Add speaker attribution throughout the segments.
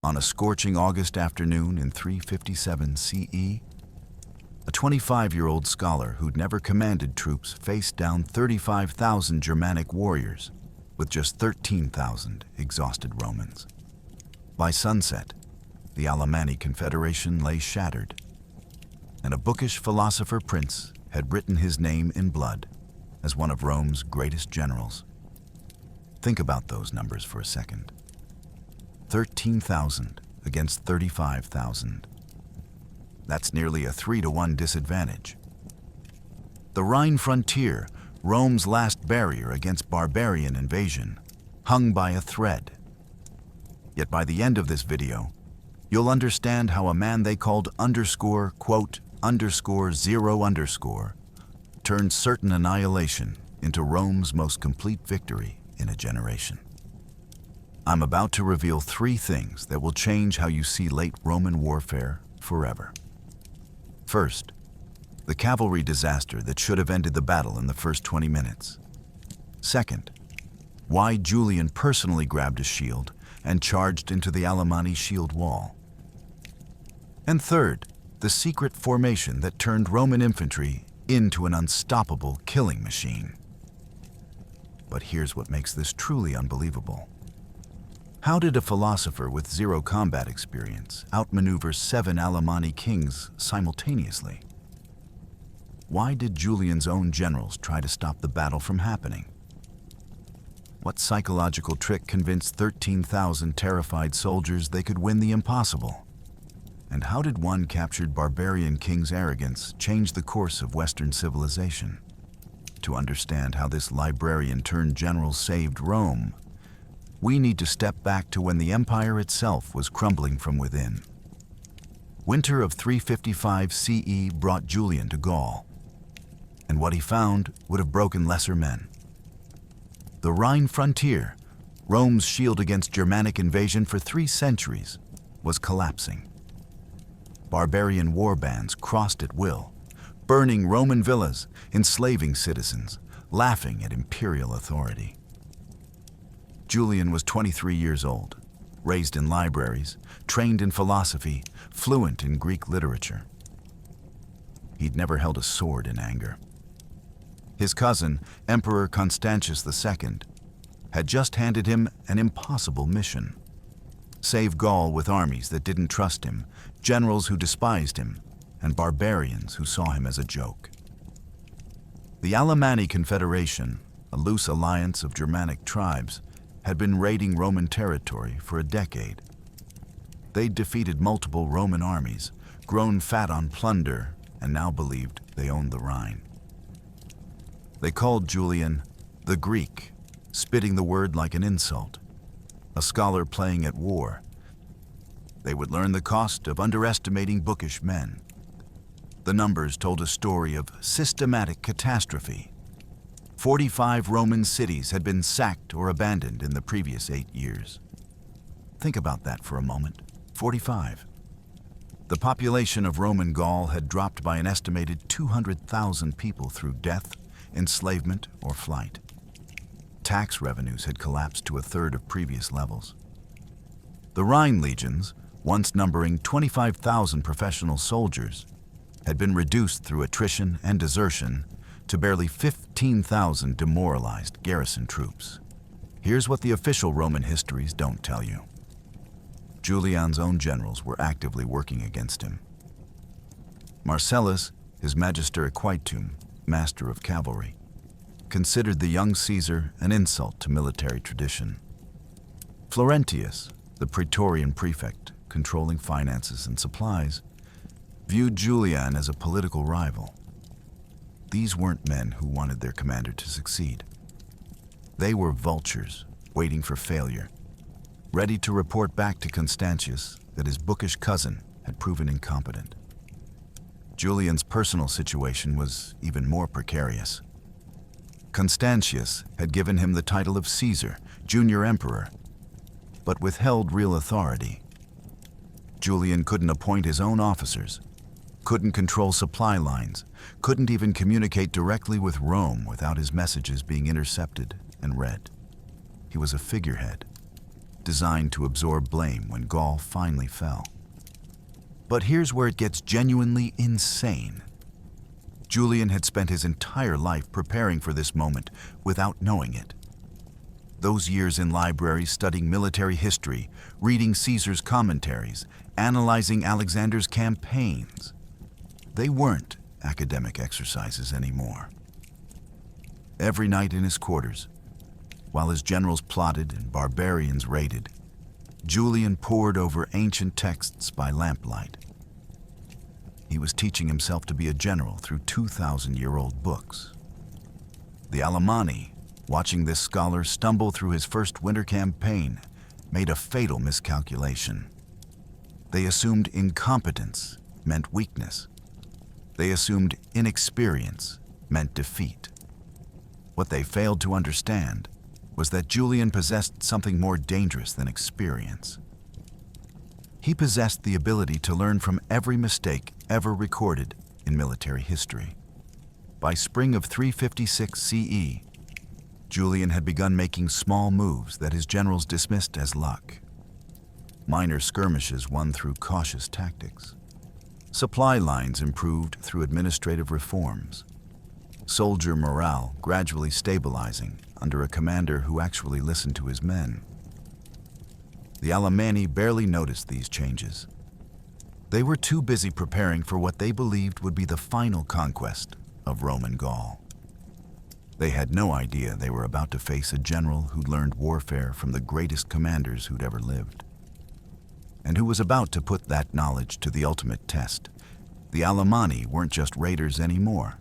Speaker 1: On a scorching August afternoon in 357 CE, a 25-year-old scholar who'd never commanded troops faced down 35,000 Germanic warriors with just 13,000 exhausted Romans. By sunset, the Alamanni Confederation lay shattered, and a bookish philosopher-prince had written his name in blood as one of Rome's greatest generals. Think about those numbers for a second. 13,000 against 35,000. That's nearly a 3-to-1 disadvantage. The Rhine frontier, Rome's last barrier against barbarian invasion, hung by a thread. Yet by the end of this video, you'll understand how a man they called _0_ turned certain annihilation into Rome's most complete victory in a generation. I'm about to reveal 3 things that will change how you see late Roman warfare forever. First, the cavalry disaster that should have ended the battle in the first 20 minutes. Second, why Julian personally grabbed a shield and charged into the Alamanni shield wall. And third, the secret formation that turned Roman infantry into an unstoppable killing machine. But here's what makes this truly unbelievable. How did a philosopher with 0 combat experience outmaneuver 7 Alamanni kings simultaneously? Why did Julian's own generals try to stop the battle from happening? What psychological trick convinced 13,000 terrified soldiers they could win the impossible? And how did one captured barbarian king's arrogance change the course of Western civilization? To understand how this librarian turned general saved Rome, we need to step back to when the empire itself was crumbling from within. Winter of 355 CE brought Julian to Gaul, and what he found would have broken lesser men. The Rhine frontier, Rome's shield against Germanic invasion for 3 centuries, was collapsing. Barbarian war bands crossed at will, burning Roman villas, enslaving citizens, laughing at imperial authority. Julian was 23 years old, raised in libraries, trained in philosophy, fluent in Greek literature. He'd never held a sword in anger. His cousin, Emperor Constantius II, had just handed him an impossible mission. Save Gaul with armies that didn't trust him, generals who despised him, and barbarians who saw him as a joke. The Alamanni Confederation, a loose alliance of Germanic tribes, had been raiding Roman territory for a decade. They'd defeated multiple Roman armies, grown fat on plunder, and now believed they owned the Rhine. They called Julian the Greek, spitting the word like an insult, a scholar playing at war. They would learn the cost of underestimating bookish men. The numbers told a story of systematic catastrophe. 45 Roman cities had been sacked or abandoned in the previous 8 years. Think about that for a moment. 45. The population of Roman Gaul had dropped by an estimated 200,000 people through death, enslavement, or flight. Tax revenues had collapsed to a third of previous levels. The Rhine legions, once numbering 25,000 professional soldiers, had been reduced through attrition and desertion to barely 15,000 demoralized garrison troops. Here's what the official Roman histories don't tell you. Julian's own generals were actively working against him. Marcellus, his Magister Equitum, master of cavalry, considered the young Caesar an insult to military tradition. Florentius, the Praetorian prefect controlling finances and supplies, viewed Julian as a political rival. These weren't men who wanted their commander to succeed. They were vultures waiting for failure, ready to report back to Constantius that his bookish cousin had proven incompetent. Julian's personal situation was even more precarious. Constantius had given him the title of Caesar, junior emperor, but withheld real authority. Julian couldn't appoint his own officers, couldn't control supply lines, couldn't even communicate directly with Rome without his messages being intercepted and read. He was a figurehead, designed to absorb blame when Gaul finally fell. But here's where it gets genuinely insane. Julian had spent his entire life preparing for this moment without knowing it. Those years in libraries studying military history, reading Caesar's commentaries, analyzing Alexander's campaigns, they weren't academic exercises anymore. Every night in his quarters, while his generals plotted and barbarians raided, Julian pored over ancient texts by lamplight. He was teaching himself to be a general through 2,000-year-old books. The Alamanni, watching this scholar stumble through his first winter campaign, made a fatal miscalculation. They assumed incompetence meant weakness. They assumed inexperience meant defeat. What they failed to understand was that Julian possessed something more dangerous than experience. He possessed the ability to learn from every mistake ever recorded in military history. By spring of 356 CE, Julian had begun making small moves that his generals dismissed as luck. Minor skirmishes won through cautious tactics. Supply lines improved through administrative reforms. Soldier morale gradually stabilizing under a commander who actually listened to his men. The Alamanni barely noticed these changes. They were too busy preparing for what they believed would be the final conquest of Roman Gaul. They had no idea they were about to face a general who'd learned warfare from the greatest commanders who'd ever lived, and who was about to put that knowledge to the ultimate test. The Alamanni weren't just raiders anymore.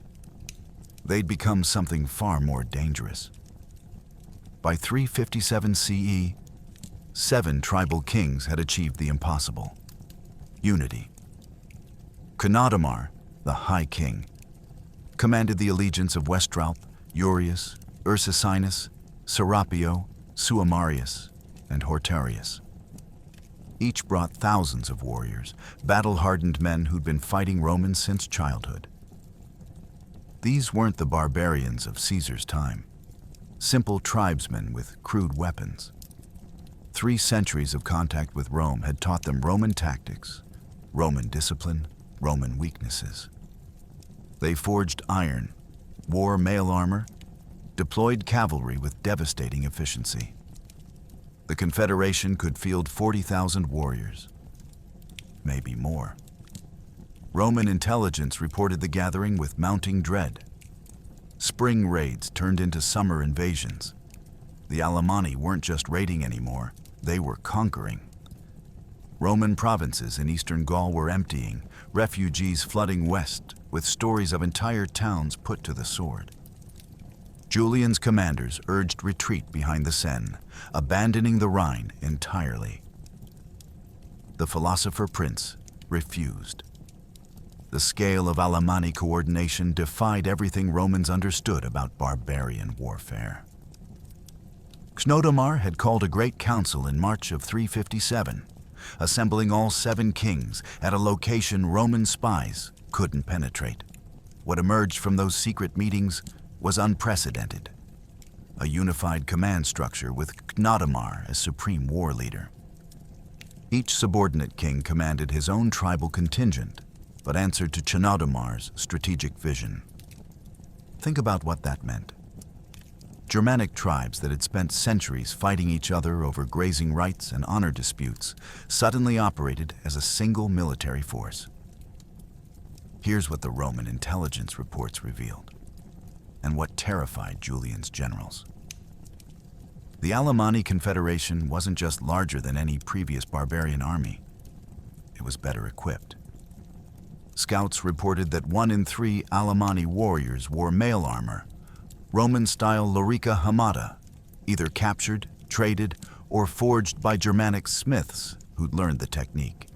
Speaker 1: They'd become something far more dangerous. By 357 CE, 7 tribal kings had achieved the impossible: unity. Cnodamar, the High King, commanded the allegiance of Westralp, Urius, Ursicinus, Serapio, Suamarius, and Hortarius. Each brought thousands of warriors, battle-hardened men who'd been fighting Romans since childhood. These weren't the barbarians of Caesar's time, simple tribesmen with crude weapons. 3 centuries of contact with Rome had taught them Roman tactics, Roman discipline, Roman weaknesses. They forged iron, wore mail armor, deployed cavalry with devastating efficiency. The Confederation could field 40,000 warriors, maybe more. Roman intelligence reported the gathering with mounting dread. Spring raids turned into summer invasions. The Alamanni weren't just raiding anymore, they were conquering. Roman provinces in eastern Gaul were emptying, refugees flooding west, with stories of entire towns put to the sword. Julian's commanders urged retreat behind the Seine, abandoning the Rhine entirely. The philosopher-prince refused. The scale of Alamanni coordination defied everything Romans understood about barbarian warfare. Cnodamar had called a great council in March of 357, assembling all 7 kings at a location Roman spies couldn't penetrate. What emerged from those secret meetings was unprecedented: a unified command structure with Cnodamar as supreme war leader. Each subordinate king commanded his own tribal contingent, but answered to Cnodamar's strategic vision. Think about what that meant. Germanic tribes that had spent centuries fighting each other over grazing rights and honor disputes suddenly operated as a single military force. Here's what the Roman intelligence reports revealed, and what terrified Julian's generals. The Alamanni Confederation wasn't just larger than any previous barbarian army. It was better equipped. Scouts reported that 1 in 3 Alamanni warriors wore mail armor, Roman-style lorica hamata, either captured, traded, or forged by Germanic smiths who'd learned the technique.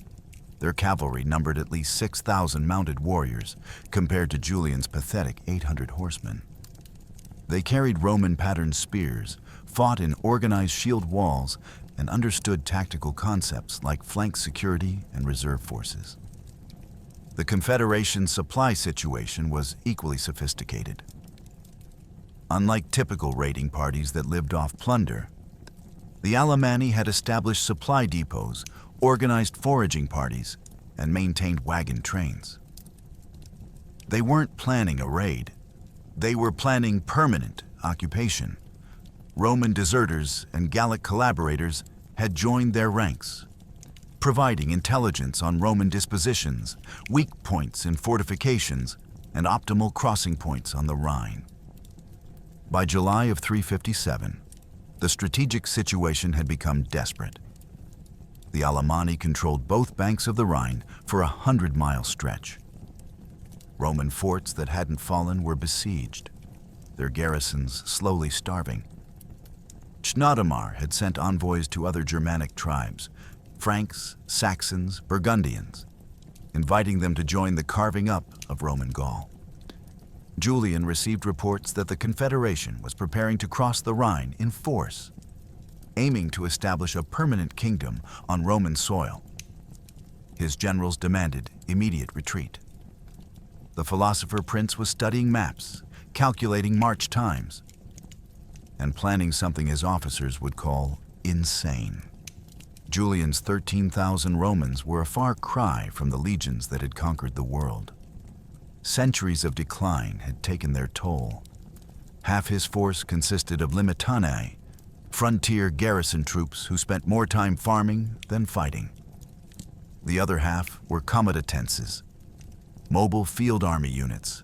Speaker 1: Their cavalry numbered at least 6,000 mounted warriors, compared to Julian's pathetic 800 horsemen. They carried Roman-patterned spears, fought in organized shield walls, and understood tactical concepts like flank security and reserve forces. The Confederation's supply situation was equally sophisticated. Unlike typical raiding parties that lived off plunder, The Alamanni had established supply depots, organized foraging parties, and maintained wagon trains. They weren't planning a raid. They were planning permanent occupation. Roman deserters and Gallic collaborators had joined their ranks, providing intelligence on Roman dispositions, weak points in fortifications, and optimal crossing points on the Rhine. By July of 357, the strategic situation had become desperate. The Alamanni controlled both banks of the Rhine for a 100-mile stretch. Roman forts that hadn't fallen were besieged, their garrisons slowly starving. Chnodamar had sent envoys to other Germanic tribes, Franks, Saxons, Burgundians, inviting them to join the carving up of Roman Gaul. Julian received reports that the Confederation was preparing to cross the Rhine in force, aiming to establish a permanent kingdom on Roman soil. His generals demanded immediate retreat. The philosopher-prince was studying maps, calculating march times, and planning something his officers would call insane. Julian's 13,000 Romans were a far cry from the legions that had conquered the world. Centuries of decline had taken their toll. Half his force consisted of limitanae, frontier garrison troops who spent more time farming than fighting. The other half were comitatenses, mobile field army units,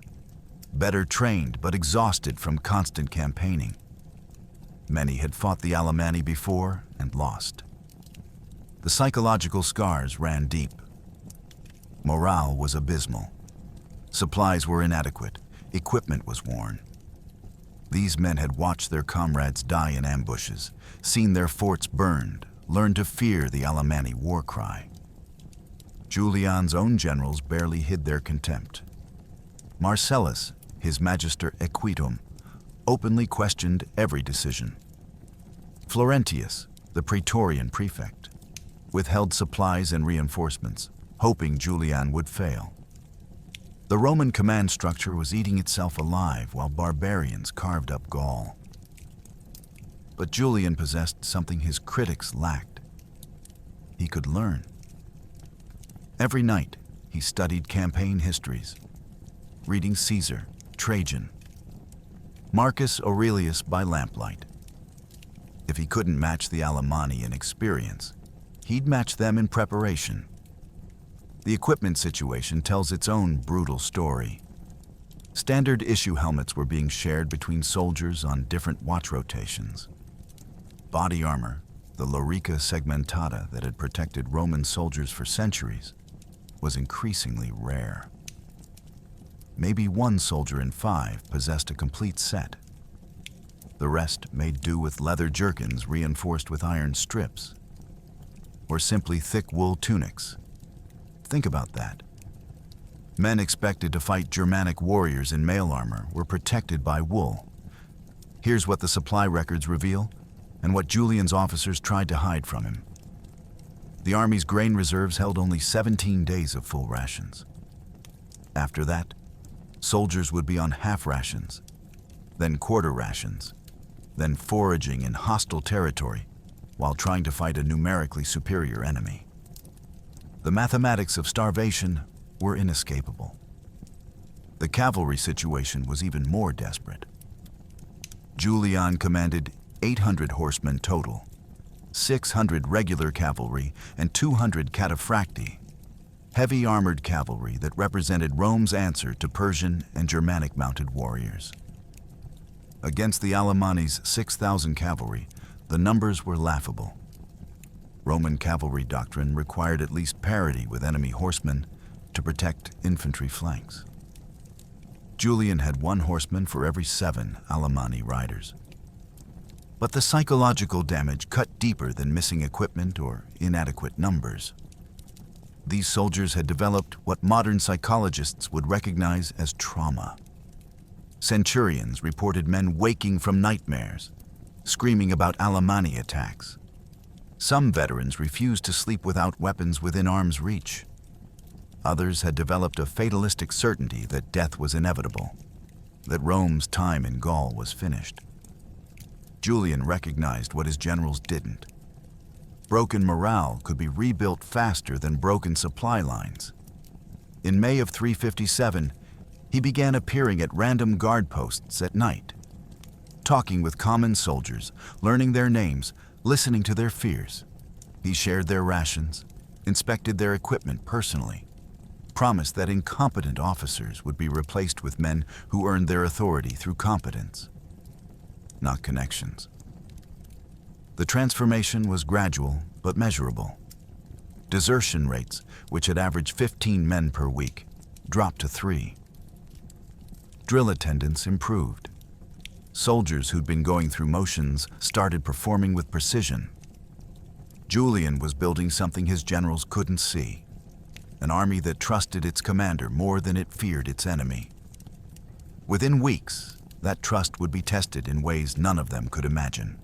Speaker 1: better trained but exhausted from constant campaigning. Many had fought the Alamanni before and lost. The psychological scars ran deep. Morale was abysmal. Supplies were inadequate. Equipment was worn. These men had watched their comrades die in ambushes, seen their forts burned, learned to fear the Alamanni war cry. Julian's own generals barely hid their contempt. Marcellus, his magister equitum, openly questioned every decision. Florentius, the Praetorian prefect, withheld supplies and reinforcements, hoping Julian would fail. The Roman command structure was eating itself alive while barbarians carved up Gaul. But Julian possessed something his critics lacked. He could learn. Every night, he studied campaign histories, reading Caesar, Trajan, Marcus Aurelius by lamplight. If he couldn't match the Alamanni in experience, he'd match them in preparation. The equipment situation tells its own brutal story. Standard issue helmets were being shared between soldiers on different watch rotations. Body armor, the lorica segmentata that had protected Roman soldiers for centuries, was increasingly rare. Maybe one soldier in 5 possessed a complete set. The rest made do with leather jerkins reinforced with iron strips, or simply thick wool tunics. Think about that. Men expected to fight Germanic warriors in mail armor were protected by wool. Here's what the supply records reveal, and what Julian's officers tried to hide from him. The army's grain reserves held only 17 days of full rations. After that, soldiers would be on half rations, then quarter rations, then foraging in hostile territory while trying to fight a numerically superior enemy. The mathematics of starvation were inescapable. The cavalry situation was even more desperate. Julian commanded 800 horsemen total, 600 regular cavalry and 200 cataphracti, heavy armored cavalry that represented Rome's answer to Persian and Germanic mounted warriors. Against the Alamanni's 6,000 cavalry, the numbers were laughable. Roman cavalry doctrine required at least parity with enemy horsemen to protect infantry flanks. Julian had 1 horseman for every 7 Alamanni riders. But the psychological damage cut deeper than missing equipment or inadequate numbers. These soldiers had developed what modern psychologists would recognize as trauma. Centurions reported men waking from nightmares, screaming about Alamanni attacks. Some veterans refused to sleep without weapons within arm's reach. Others had developed a fatalistic certainty that death was inevitable, that Rome's time in Gaul was finished. Julian recognized what his generals didn't. Broken morale could be rebuilt faster than broken supply lines. In May of 357, he began appearing at random guard posts at night, talking with common soldiers, learning their names, listening to their fears. He shared their rations, inspected their equipment personally, promised that incompetent officers would be replaced with men who earned their authority through competence, not connections. The transformation was gradual but measurable. Desertion rates, which had averaged 15 men per week, dropped to 3. Drill attendance improved. Soldiers who'd been going through motions started performing with precision. Julian was building something his generals couldn't see, an army that trusted its commander more than it feared its enemy. Within weeks, that trust would be tested in ways none of them could imagine.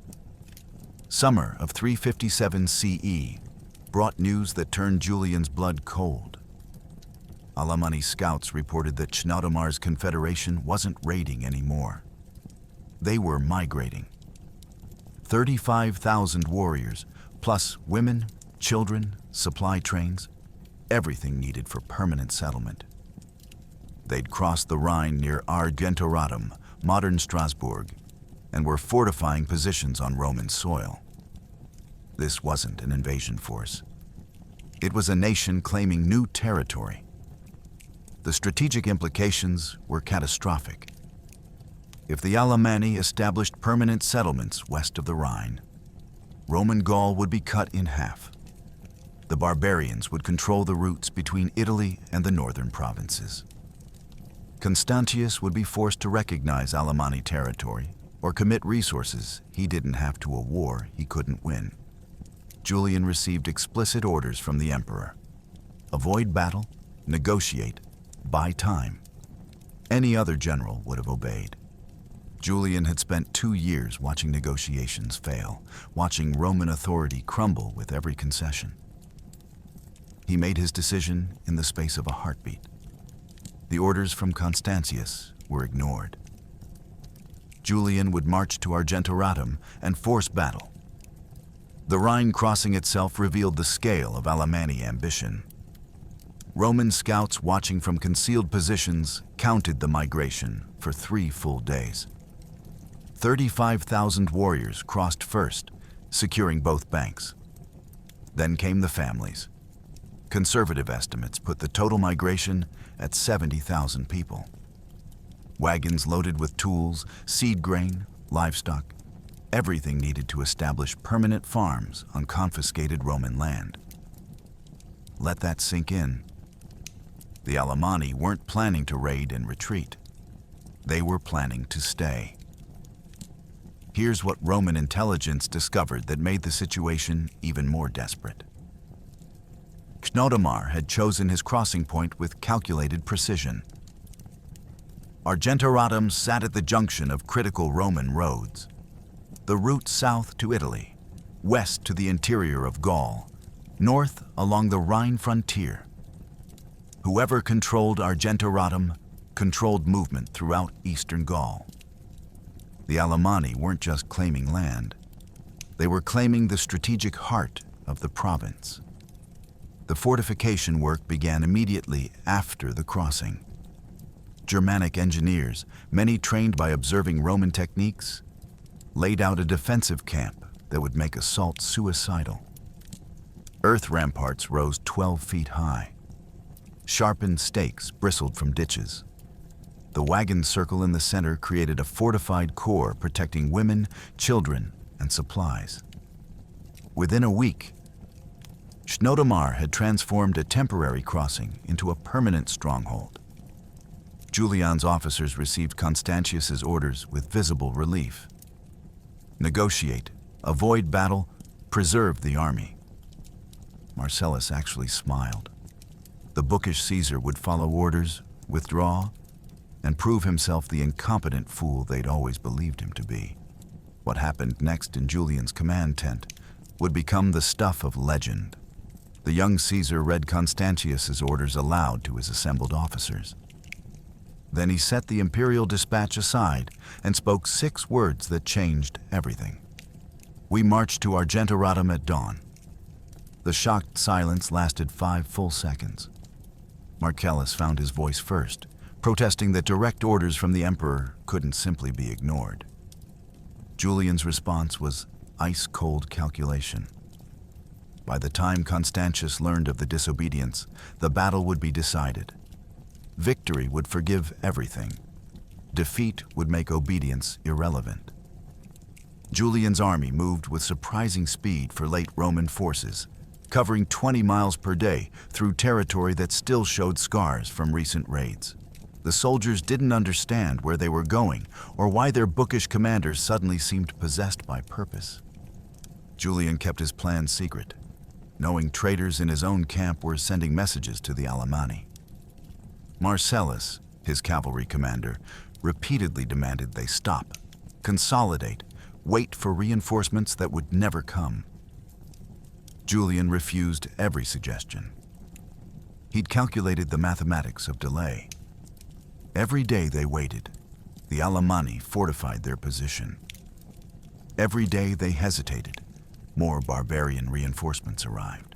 Speaker 1: Summer of 357 CE brought news that turned Julian's blood cold. Alamanni scouts reported that Chnaudomar's Confederation wasn't raiding anymore. They were migrating. 35,000 warriors, plus women, children, supply trains, everything needed for permanent settlement. They'd crossed the Rhine near Argentoratum, modern Strasbourg, and were fortifying positions on Roman soil. This wasn't an invasion force. It was a nation claiming new territory. The strategic implications were catastrophic. If the Alamanni established permanent settlements west of the Rhine, Roman Gaul would be cut in half. The barbarians would control the routes between Italy and the northern provinces. Constantius would be forced to recognize Alamanni territory or commit resources he didn't have to a war he couldn't win. Julian received explicit orders from the emperor. Avoid battle, negotiate, buy time. Any other general would have obeyed. Julian had spent 2 years watching negotiations fail, watching Roman authority crumble with every concession. He made his decision in the space of a heartbeat. The orders from Constantius were ignored. Julian would march to Argentoratum and force battle. The Rhine crossing itself revealed the scale of Alamanni ambition. Roman scouts watching from concealed positions counted the migration for 3 full days. 35,000 warriors crossed first, securing both banks. Then came the families. Conservative estimates put the total migration at 70,000 people. Wagons loaded with tools, seed grain, livestock, everything needed to establish permanent farms on confiscated Roman land. Let that sink in. The Alamanni weren't planning to raid and retreat. They were planning to stay. Here's what Roman intelligence discovered that made the situation even more desperate. Chnaudomar had chosen his crossing point with calculated precision. Argentoratum sat at the junction of critical Roman roads. The route south to Italy, west to the interior of Gaul, north along the Rhine frontier. Whoever controlled Argentoratum controlled movement throughout eastern Gaul. The Alamanni weren't just claiming land. They were claiming the strategic heart of the province. The fortification work began immediately after the crossing. Germanic engineers, many trained by observing Roman techniques, laid out a defensive camp that would make assault suicidal. Earth ramparts rose 12 feet high. Sharpened stakes bristled from ditches. The wagon circle in the center created a fortified core protecting women, children, and supplies. Within a week, Chnaudomar had transformed a temporary crossing into a permanent stronghold. Julian's officers received Constantius's orders with visible relief. Negotiate, avoid battle, preserve the army. Marcellus actually smiled. The bookish Caesar would follow orders, withdraw, and prove himself the incompetent fool they'd always believed him to be. What happened next in Julian's command tent would become the stuff of legend. The young Caesar read Constantius's orders aloud to his assembled officers. Then he set the imperial dispatch aside and spoke 6 words that changed everything. "We marched to Argentoratum at dawn." The shocked silence lasted 5 full seconds. Marcellus found his voice first, protesting that direct orders from the emperor couldn't simply be ignored. Julian's response was ice-cold calculation. By the time Constantius learned of the disobedience, the battle would be decided. Victory would forgive everything. Defeat would make obedience irrelevant. Julian's army moved with surprising speed for late Roman forces, covering 20 miles per day through territory that still showed scars from recent raids. The soldiers didn't understand where they were going or why their bookish commanders suddenly seemed possessed by purpose. Julian kept his plans secret, knowing traitors in his own camp were sending messages to the Alamanni. Marcellus, his cavalry commander, repeatedly demanded they stop, consolidate, wait for reinforcements that would never come. Julian refused every suggestion. He'd calculated the mathematics of delay. Every day they waited, the Alamanni fortified their position. Every day they hesitated, more barbarian reinforcements arrived.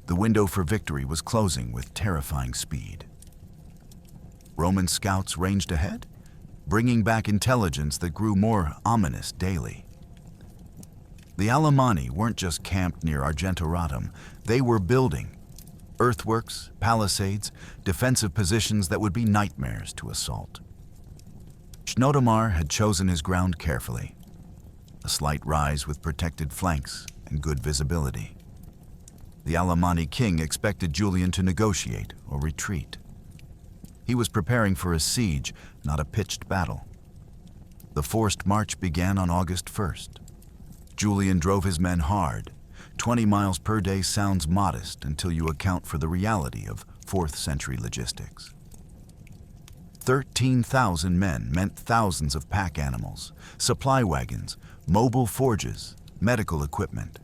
Speaker 1: The window for victory was closing with terrifying speed. Roman scouts ranged ahead, bringing back intelligence that grew more ominous daily. The Alamanni weren't just camped near Argentoratum, they were building earthworks, palisades, defensive positions that would be nightmares to assault. Chnodomar had chosen his ground carefully, a slight rise with protected flanks and good visibility. The Alamanni king expected Julian to negotiate or retreat. He was preparing for a siege, not a pitched battle. The forced march began on August 1st. Julian drove his men hard. 20 miles per day sounds modest until you account for the reality of 4th century logistics. 13,000 men meant thousands of pack animals, supply wagons, mobile forges, medical equipment.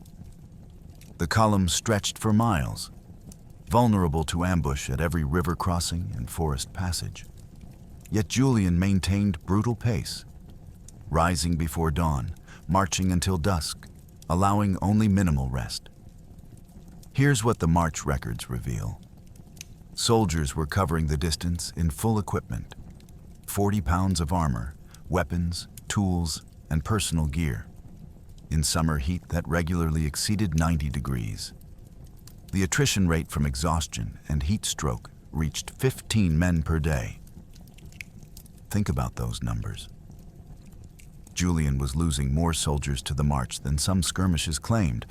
Speaker 1: The columns stretched for miles, vulnerable to ambush at every river crossing and forest passage. Yet Julian maintained brutal pace, rising before dawn, marching until dusk, allowing only minimal rest. Here's what the march records reveal. Soldiers were covering the distance in full equipment, 40 pounds of armor, weapons, tools, and personal gear, in summer heat that regularly exceeded 90 degrees. The attrition rate from exhaustion and heat stroke reached 15 men per day. Think about those numbers. Julian was losing more soldiers to the march than some skirmishes claimed,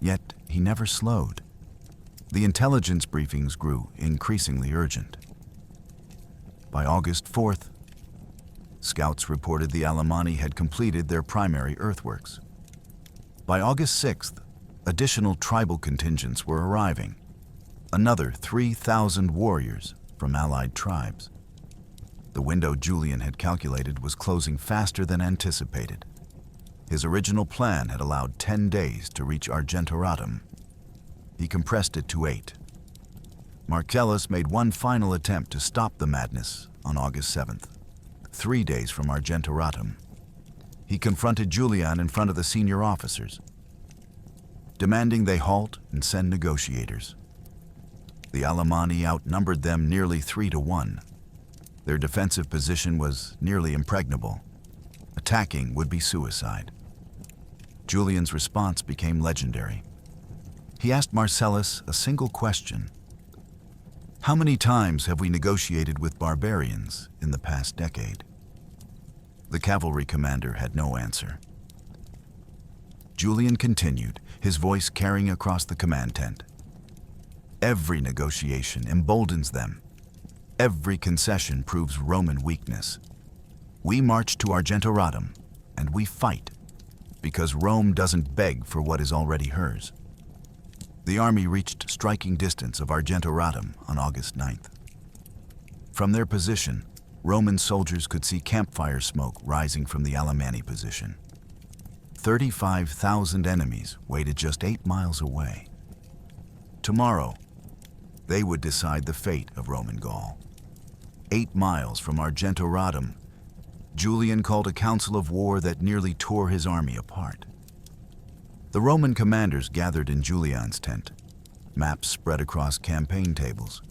Speaker 1: yet he never slowed. The intelligence briefings grew increasingly urgent. By August 4th, scouts reported the Alamanni had completed their primary earthworks. By August 6th, additional tribal contingents were arriving, another 3,000 warriors from allied tribes. The window Julian had calculated was closing faster than anticipated. His original plan had allowed 10 days to reach Argentoratum. He compressed it to 8. Marcellus made one final attempt to stop the madness on August 7th, 3 days from Argentoratum. He confronted Julian in front of the senior officers, demanding they halt and send negotiators. The Alamanni outnumbered them nearly 3-1. Their defensive position was nearly impregnable. Attacking would be suicide. Julian's response became legendary. He asked Marcellus a single question. How many times have we negotiated with barbarians in the past decade? The cavalry commander had no answer. Julian continued, his voice carrying across the command tent. Every negotiation emboldens them. Every concession proves Roman weakness. We march to Argentoratum, and we fight, because Rome doesn't beg for what is already hers. The army reached striking distance of Argentoratum on August 9th. From their position, Roman soldiers could see campfire smoke rising from the Alamanni position. 35,000 enemies waited just 8 miles away. Tomorrow, they would decide the fate of Roman Gaul. 8 miles from Argentoratum, Julian called a council of war that nearly tore his army apart. The Roman commanders gathered in Julian's tent, maps spread across campaign tables,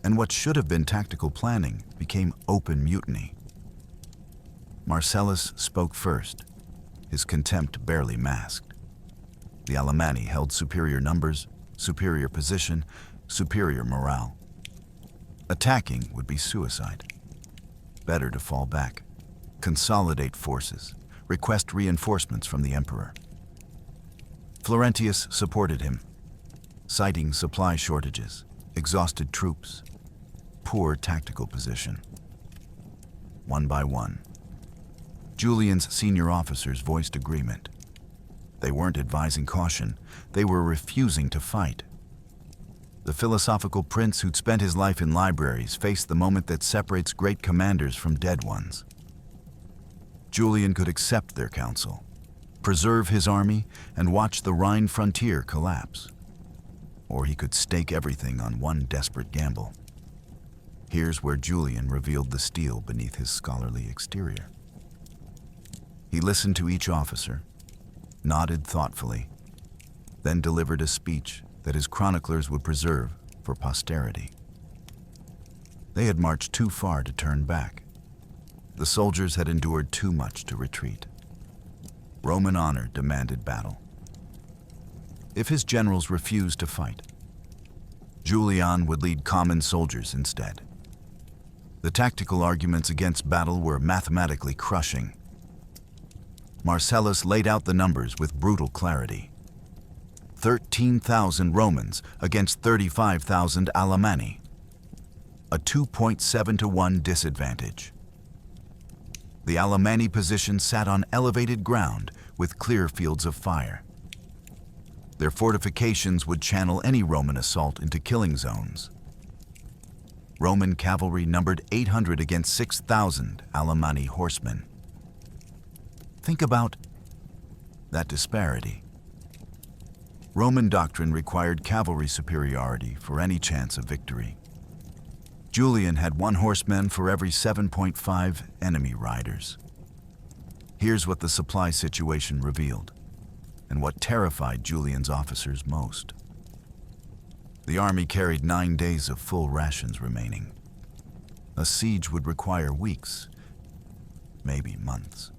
Speaker 1: and what should have been tactical planning became open mutiny. Marcellus spoke first, his contempt barely masked. The Alamanni held superior numbers, superior position, superior morale. Attacking would be suicide. Better to fall back, consolidate forces, request reinforcements from the emperor. Florentius supported him, citing supply shortages, exhausted troops, poor tactical position. One by one, Julian's senior officers voiced agreement. They weren't advising caution, they were refusing to fight. The philosophical-prince who'd spent his life in libraries faced the moment that separates great commanders from dead ones. Julian could accept their counsel, preserve his army, and watch the Rhine frontier collapse. Or he could stake everything on one desperate gamble. Here's where Julian revealed the steel beneath his scholarly exterior. He listened to each officer, nodded thoughtfully, then delivered a speech that his chroniclers would preserve for posterity. They had marched too far to turn back. The soldiers had endured too much to retreat. Roman honor demanded battle. If his generals refused to fight, Julian would lead common soldiers instead. The tactical arguments against battle were mathematically crushing. Marcellus laid out the numbers with brutal clarity. 13,000 Romans against 35,000 Alamanni. A 2.7 to 1 disadvantage. The Alamanni position sat on elevated ground with clear fields of fire. Their fortifications would channel any Roman assault into killing zones. Roman cavalry numbered 800 against 6,000 Alamanni horsemen. Think about that disparity. Roman doctrine required cavalry superiority for any chance of victory. Julian had 1 horseman for every 7.5 enemy riders. Here's what the supply situation revealed, and what terrified Julian's officers most. The army carried 9 days of full rations remaining. A siege would require weeks, maybe months.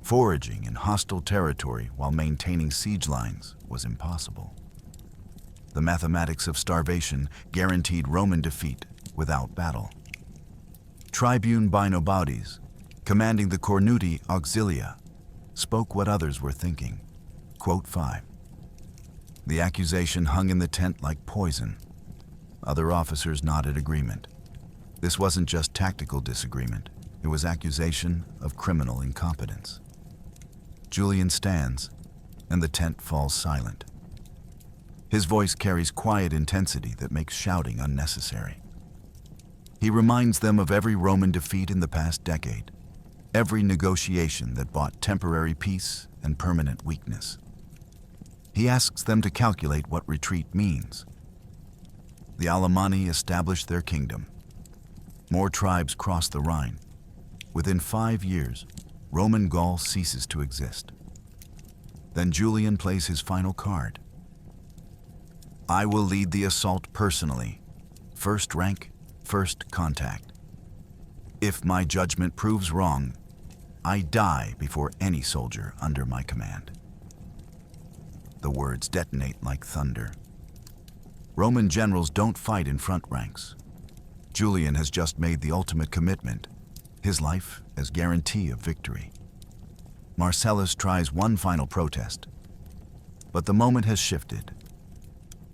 Speaker 1: Foraging in hostile territory while maintaining siege lines was impossible. The mathematics of starvation guaranteed Roman defeat without battle. Tribune Bainobaudes, commanding the Cornuti Auxilia, spoke what others were thinking. Quote 5. The accusation hung in the tent like poison. Other officers nodded agreement. This wasn't just tactical disagreement, it was accusation of criminal incompetence. Julian stands, and the tent falls silent. His voice carries quiet intensity that makes shouting unnecessary. He reminds them of every Roman defeat in the past decade, every negotiation that bought temporary peace and permanent weakness. He asks them to calculate what retreat means. The Alamanni established their kingdom. More tribes cross the Rhine. Within 5 years, Roman Gaul ceases to exist. Then Julian plays his final card. I will lead the assault personally. First rank, first contact. If my judgment proves wrong, I die before any soldier under my command. The words detonate like thunder. Roman generals don't fight in front ranks. Julian has just made the ultimate commitment, his life as guarantee of victory. Marcellus tries one final protest, but the moment has shifted.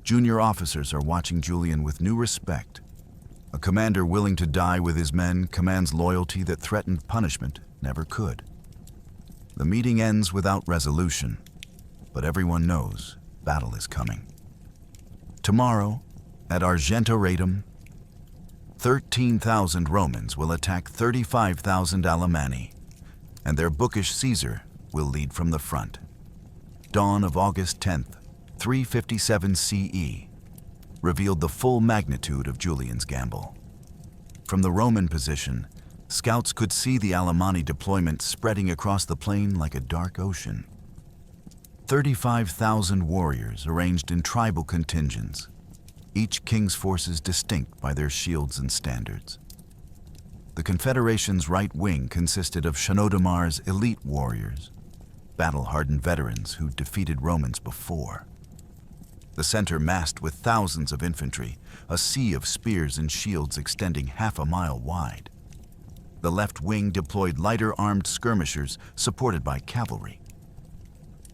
Speaker 1: Junior officers are watching Julian with new respect. A commander willing to die with his men commands loyalty that threatened punishment never could. The meeting ends without resolution, but everyone knows battle is coming. Tomorrow, at Argentoratum, 13,000 Romans will attack 35,000 Alamanni, and their bookish Caesar will lead from the front. Dawn of August 10th, 357 CE, revealed the full magnitude of Julian's gamble. From the Roman position, scouts could see the Alamanni deployment spreading across the plain like a dark ocean. 35,000 warriors arranged in tribal contingents, each king's forces distinct by their shields and standards. The Confederation's right wing consisted of Chenodomar's elite warriors, battle-hardened veterans who defeated Romans before. The center massed with thousands of infantry, a sea of spears and shields extending half a mile wide. The left wing deployed lighter-armed skirmishers supported by cavalry.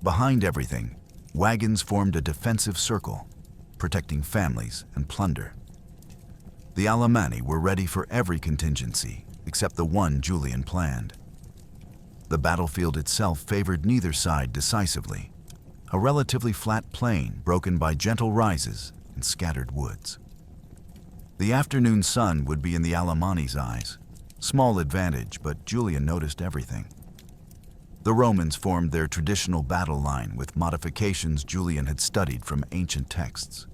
Speaker 1: Behind everything, wagons formed a defensive circle, protecting families and plunder. The Alamanni were ready for every contingency, except the one Julian planned. The battlefield itself favored neither side decisively, a relatively flat plain broken by gentle rises and scattered woods. The afternoon sun would be in the Alamanni's eyes. Small advantage, but Julian noticed everything. The Romans formed their traditional battle line with modifications Julian had studied from ancient texts.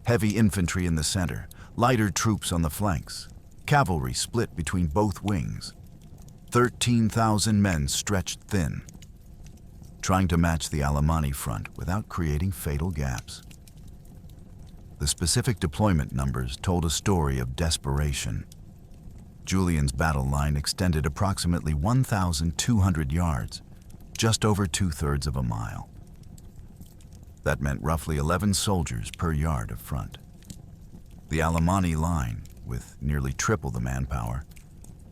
Speaker 1: Heavy infantry in the center, lighter troops on the flanks, cavalry split between both wings. 13,000 men stretched thin, trying to match the Alamanni front without creating fatal gaps. The specific deployment numbers told a story of desperation. Julian's battle line extended approximately 1,200 yards, just over 2/3 of a mile. That meant roughly 11 soldiers per yard of front. The Alamanni line, with nearly triple the manpower,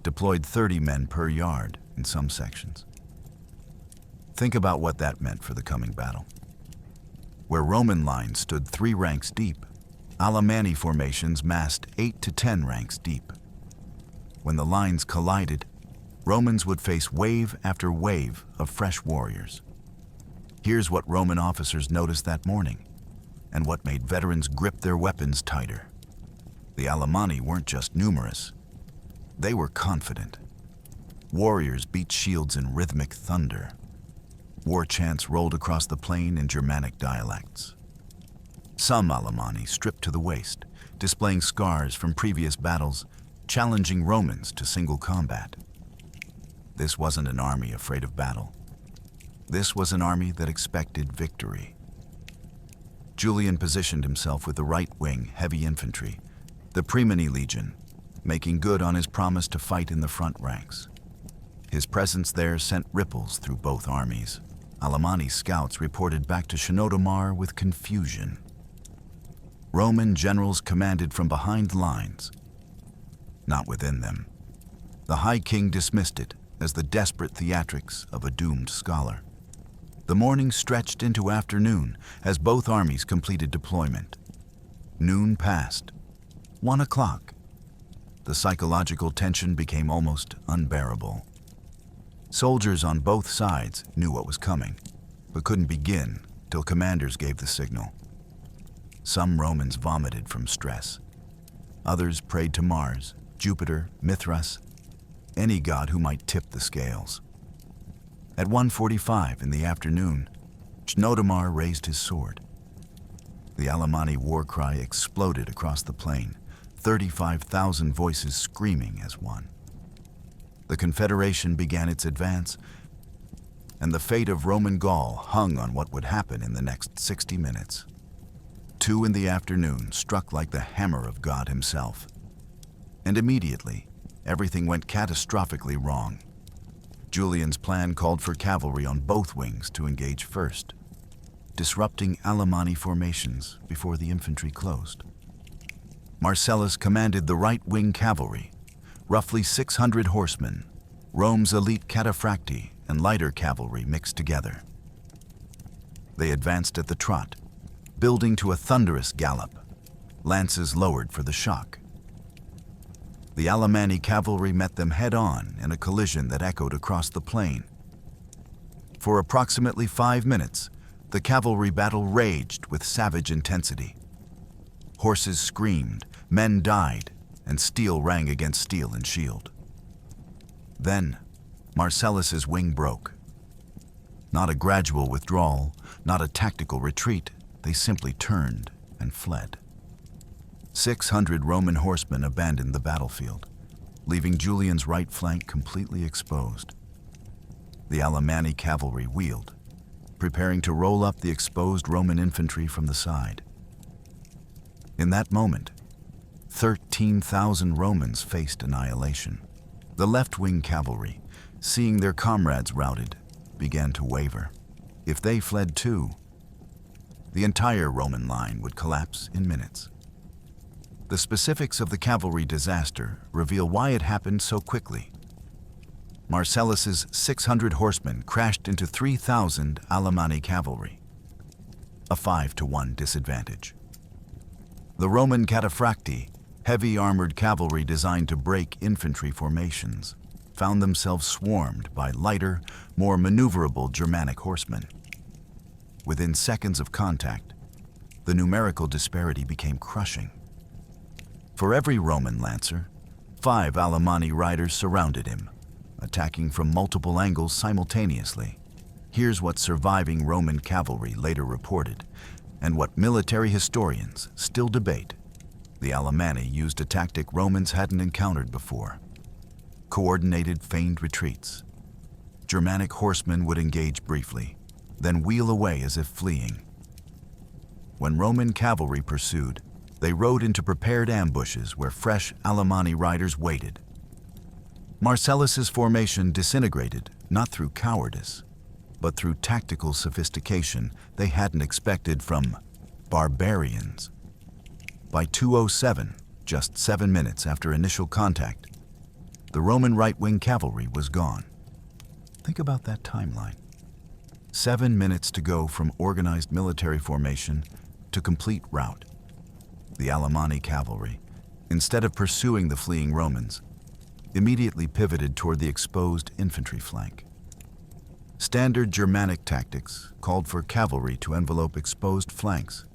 Speaker 1: deployed 30 men per yard in some sections. Think about what that meant for the coming battle. Where Roman lines stood 3 ranks deep, Alamanni formations massed 8 to 10 ranks deep. When the lines collided, Romans would face wave after wave of fresh warriors. Here's what Roman officers noticed that morning, and what made veterans grip their weapons tighter. The Alamanni weren't just numerous, they were confident. Warriors beat shields in rhythmic thunder. War chants rolled across the plain in Germanic dialects. Some Alamanni stripped to the waist, displaying scars from previous battles, challenging Romans to single combat. This wasn't an army afraid of battle. This was an army that expected victory. Julian positioned himself with the right wing heavy infantry, the Praemini Legion, making good on his promise to fight in the front ranks. His presence there sent ripples through both armies. Alamanni scouts reported back to Chenodomar with confusion. Roman generals commanded from behind lines, not within them. The High King dismissed it as the desperate theatrics of a doomed scholar. The morning stretched into afternoon as both armies completed deployment. Noon passed. 1 o'clock. The psychological tension became almost unbearable. Soldiers on both sides knew what was coming, but couldn't begin till commanders gave the signal. Some Romans vomited from stress. Others prayed to Mars, Jupiter, Mithras, any god who might tip the scales. At 1:45 in the afternoon, Chenodomar raised his sword. The Alamanni war cry exploded across the plain, 35,000 voices screaming as one. The Confederation began its advance, and the fate of Roman Gaul hung on what would happen in the next 60 minutes. 2 in the afternoon struck like the hammer of God himself. And immediately, everything went catastrophically wrong. Julian's plan called for cavalry on both wings to engage first, disrupting Alamanni formations before the infantry closed. Marcellus commanded the right-wing cavalry, roughly 600 horsemen, Rome's elite cataphracti and lighter cavalry mixed together. They advanced at the trot, building to a thunderous gallop, lances lowered for the shock. The Alamanni cavalry met them head-on in a collision that echoed across the plain. For approximately 5 minutes, the cavalry battle raged with savage intensity. Horses screamed, men died, and steel rang against steel and shield. Then, Marcellus's wing broke. Not a gradual withdrawal, not a tactical retreat, they simply turned and fled. 600 Roman horsemen abandoned the battlefield. leaving Julian's right flank completely exposed. The Alamanni cavalry wheeled, preparing to roll up the exposed Roman infantry from the side. In that moment, 13,000 Romans faced annihilation. The left-wing cavalry, seeing their comrades routed, began to waver. If they fled too, the entire Roman line would collapse in minutes. The specifics of the cavalry disaster reveal why it happened so quickly. Marcellus's 600 horsemen crashed into 3,000 Alamanni cavalry, a 5-to-1 disadvantage. The Roman cataphracti, heavy armored cavalry designed to break infantry formations, found themselves swarmed by lighter, more maneuverable Germanic horsemen. Within seconds of contact, the numerical disparity became crushing. For every Roman lancer, 5 Alamanni riders surrounded him, attacking from multiple angles simultaneously. Here's what surviving Roman cavalry later reported, and what military historians still debate. The Alamanni used a tactic Romans hadn't encountered before: coordinated feigned retreats. Germanic horsemen would engage briefly, then wheel away as if fleeing. When Roman cavalry pursued, they rode into prepared ambushes where fresh Alamanni riders waited. Marcellus's formation disintegrated not through cowardice, but through tactical sophistication they hadn't expected from barbarians. By 2:07, just 7 minutes after initial contact, the Roman right-wing cavalry was gone. Think about that timeline. 7 minutes to go from organized military formation to complete rout. The Alamanni cavalry, instead of pursuing the fleeing Romans, immediately pivoted toward the exposed infantry flank. Standard Germanic tactics called for cavalry to envelope exposed flanks,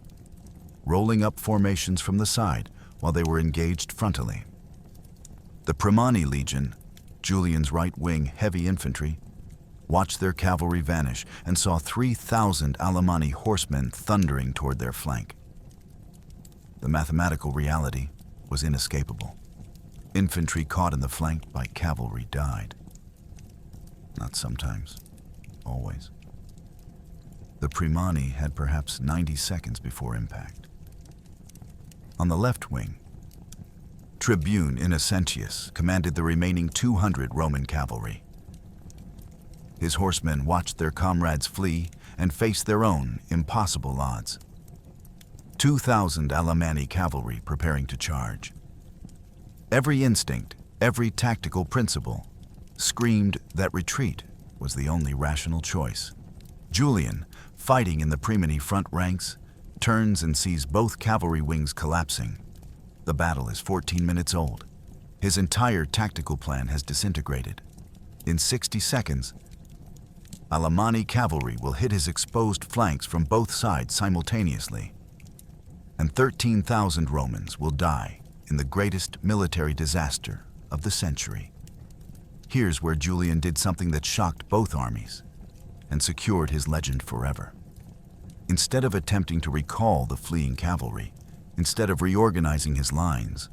Speaker 1: rolling up formations from the side while they were engaged frontally. The Alammani legion, Julian's right-wing heavy infantry, watched their cavalry vanish and saw 3,000 Alamanni horsemen thundering toward their flank. The mathematical reality was inescapable. Infantry caught in the flank by cavalry died. Not sometimes, always. The Alammani had perhaps 90 seconds before impact. On the left wing, Tribune Innocentius commanded the remaining 200 Roman cavalry. His horsemen watched their comrades flee and face their own impossible odds. 2,000 Alamanni cavalry preparing to charge. Every instinct, every tactical principle, screamed that retreat was the only rational choice. Julian, fighting in the Alammani front ranks, turns and sees both cavalry wings collapsing. The battle is 14 minutes old. His entire tactical plan has disintegrated. In 60 seconds, Alamanni cavalry will hit his exposed flanks from both sides simultaneously, and 13,000 Romans will die in the greatest military disaster of the century. Here's where Julian did something that shocked both armies and secured his legend forever. Instead of attempting to recall the fleeing cavalry, instead of reorganizing his lines,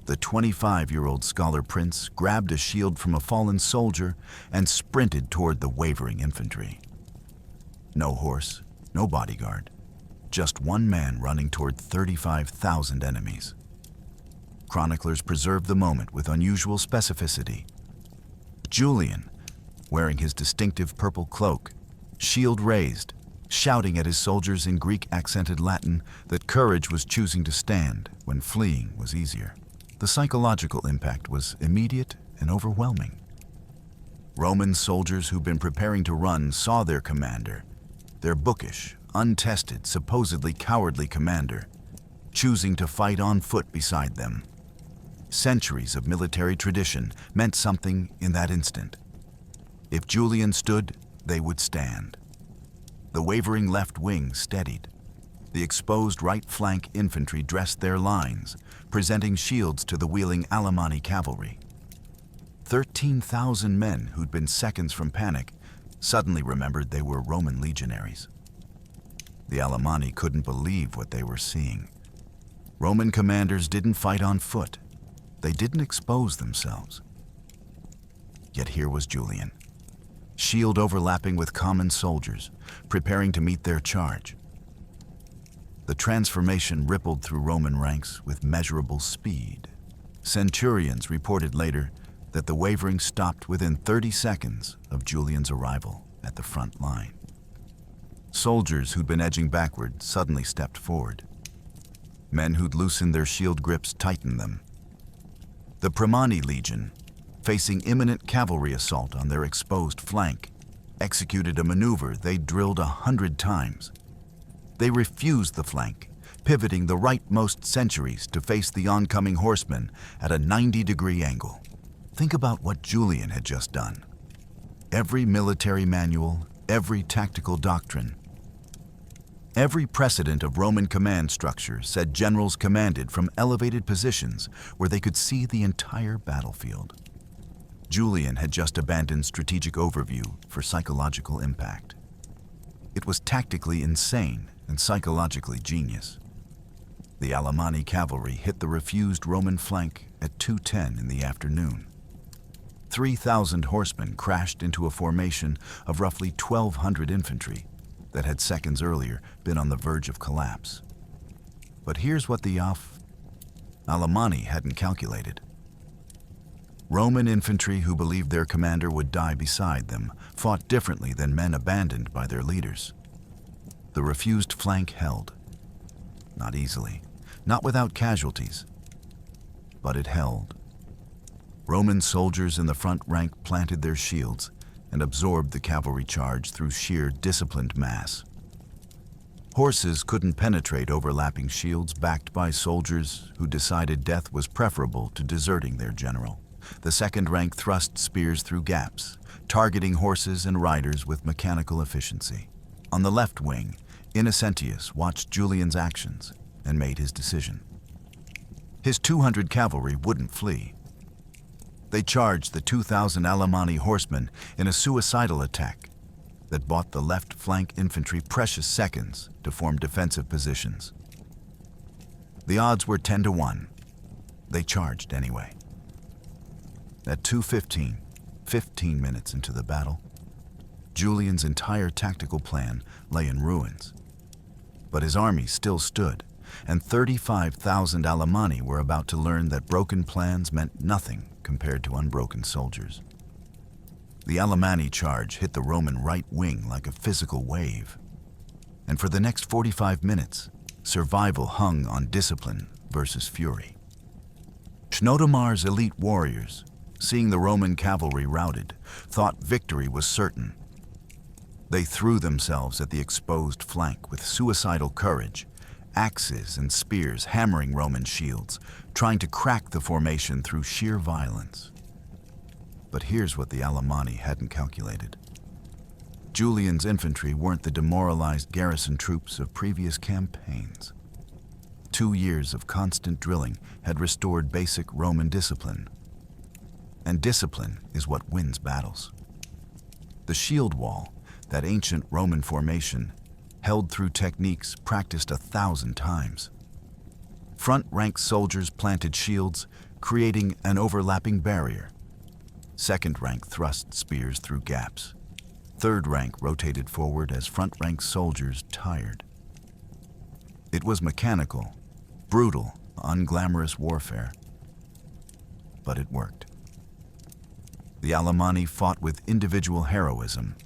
Speaker 1: the 25-year-old scholar-prince grabbed a shield from a fallen soldier and sprinted toward the wavering infantry. No horse, no bodyguard, just one man running toward 35,000 enemies. Chroniclers preserve the moment with unusual specificity. Julian, wearing his distinctive purple cloak, shield raised, shouting at his soldiers in Greek-accented Latin that courage was choosing to stand when fleeing was easier. The psychological impact was immediate and overwhelming. Roman soldiers who'd been preparing to run saw their commander, their bookish, untested, supposedly cowardly commander, choosing to fight on foot beside them. Centuries of military tradition meant something in that instant. If Julian stood, they would stand. The wavering left wing steadied. The exposed right flank infantry dressed their lines, presenting shields to the wheeling Alamanni cavalry. 13,000 men who'd been seconds from panic suddenly remembered they were Roman legionaries. The Alamanni couldn't believe what they were seeing. Roman commanders didn't fight on foot. They didn't expose themselves. Yet here was Julian, shield overlapping with common soldiers, preparing to meet their charge. The transformation rippled through Roman ranks with measurable speed. Centurions reported later that the wavering stopped within 30 seconds of Julian's arrival at the front line. Soldiers who'd been edging backward suddenly stepped forward. Men who'd loosened their shield grips tightened them. The Alamanni legion, facing imminent cavalry assault on their exposed flank, executed a maneuver they'd drilled 100 times. They refused the flank, pivoting the rightmost centuries to face the oncoming horsemen at a 90-degree angle. Think about what Julian had just done. Every military manual, every tactical doctrine, every precedent of Roman command structure said generals commanded from elevated positions where they could see the entire battlefield. Julian had just abandoned strategic overview for psychological impact. It was tactically insane and psychologically genius. The Alammani cavalry hit the refused Roman flank at 2:10 in the afternoon. 3,000 horsemen crashed into a formation of roughly 1,200 infantry that had seconds earlier been on the verge of collapse. But here's what the Alammani hadn't calculated. Roman infantry who believed their commander would die beside them fought differently than men abandoned by their leaders. The refused flank held. Not easily, not without casualties, but it held. Roman soldiers in the front rank planted their shields and absorbed the cavalry charge through sheer disciplined mass. Horses couldn't penetrate overlapping shields backed by soldiers who decided death was preferable to deserting their general. The second rank thrust spears through gaps, targeting horses and riders with mechanical efficiency. On the left wing, Innocentius watched Julian's actions and made his decision. His 200 cavalry wouldn't flee. They charged the 2,000 Alammani horsemen in a suicidal attack that bought the left flank infantry precious seconds to form defensive positions. The odds were 10-1. They charged anyway. At 2:15, 15 minutes into the battle, Julian's entire tactical plan lay in ruins. But his army still stood, and 35,000 Alammani were about to learn that broken plans meant nothing compared to unbroken soldiers. The Alammani charge hit the Roman right wing like a physical wave. And for the next 45 minutes, survival hung on discipline versus fury. Chnodomar's elite warriors, seeing the Roman cavalry routed, thought victory was certain. They threw themselves at the exposed flank with suicidal courage, axes and spears hammering Roman shields, trying to crack the formation through sheer violence. But here's what the Alammani hadn't calculated. Julian's infantry weren't the demoralized garrison troops of previous campaigns. 2 years of constant drilling had restored basic Roman discipline. And discipline is what wins battles. The shield wall, that ancient Roman formation, held through techniques practiced 1,000 times. Front-rank soldiers planted shields, creating an overlapping barrier. Second-rank thrust spears through gaps. Third rank rotated forward as front-rank soldiers tired. It was mechanical, brutal, unglamorous warfare. But it worked. The Alammani fought with individual heroism.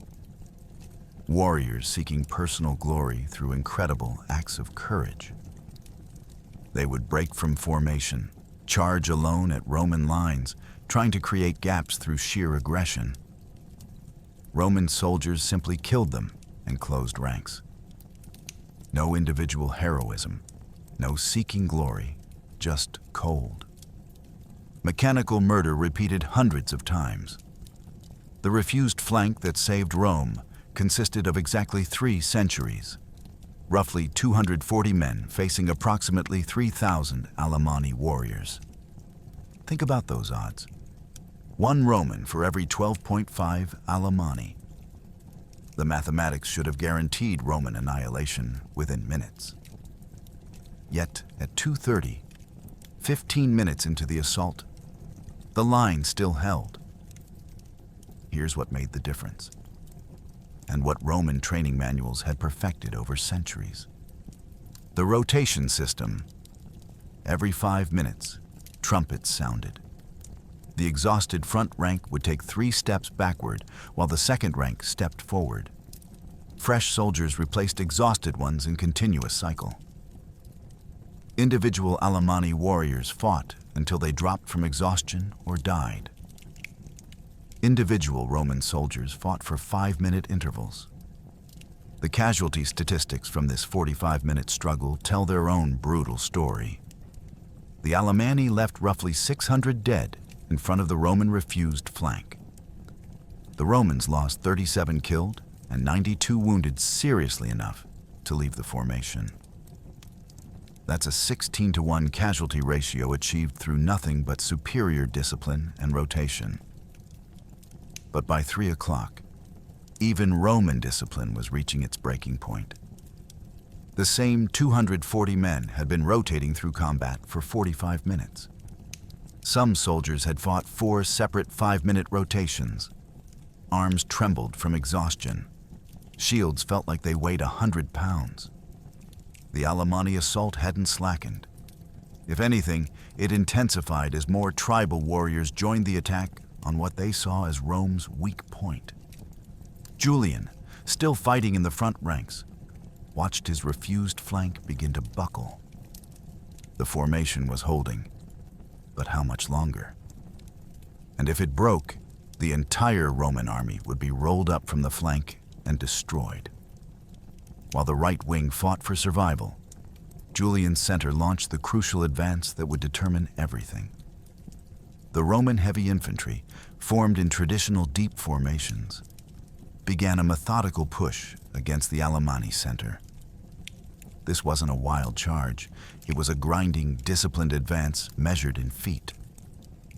Speaker 1: Warriors seeking personal glory through incredible acts of courage. They would break from formation, charge alone at Roman lines, trying to create gaps through sheer aggression. Roman soldiers simply killed them and closed ranks. No individual heroism, no seeking glory, just cold. Mechanical murder repeated hundreds of times. The refused flank that saved Rome consisted of exactly 3 centuries, roughly 240 men facing approximately 3,000 Alammani warriors. Think about those odds. 1 Roman for every 12.5 Alammani. The mathematics should have guaranteed Roman annihilation within minutes. Yet, at 2:30, 15 minutes into the assault, the line still held. Here's what made the difference, and what Roman training manuals had perfected over centuries. The rotation system. Every 5 minutes, trumpets sounded. The exhausted front rank would take 3 steps backward, while the second rank stepped forward. Fresh soldiers replaced exhausted ones in continuous cycle. Individual Alamanni warriors fought until they dropped from exhaustion or died. Individual Roman soldiers fought for 5-minute intervals. The casualty statistics from this 45-minute struggle tell their own brutal story. The Alamanni left roughly 600 dead in front of the Roman refused flank. The Romans lost 37 killed and 92 wounded seriously enough to leave the formation. That's a 16-to-1 casualty ratio achieved through nothing but superior discipline and rotation. But by 3 o'clock, even Roman discipline was reaching its breaking point. The same 240 men had been rotating through combat for 45 minutes. Some soldiers had fought 4 separate 5-minute rotations. Arms trembled from exhaustion. Shields felt like they weighed 100 pounds. The Alamanni assault hadn't slackened. If anything, it intensified as more tribal warriors joined the attack on what they saw as Rome's weak point. Julian, still fighting in the front ranks, watched his refused flank begin to buckle. The formation was holding, but how much longer? And if it broke, the entire Roman army would be rolled up from the flank and destroyed. While the right wing fought for survival, Julian's center launched the crucial advance that would determine everything. The Roman heavy infantry, formed in traditional deep formations, began a methodical push against the Alamanni center. This wasn't a wild charge. It was a grinding, disciplined advance measured in feet.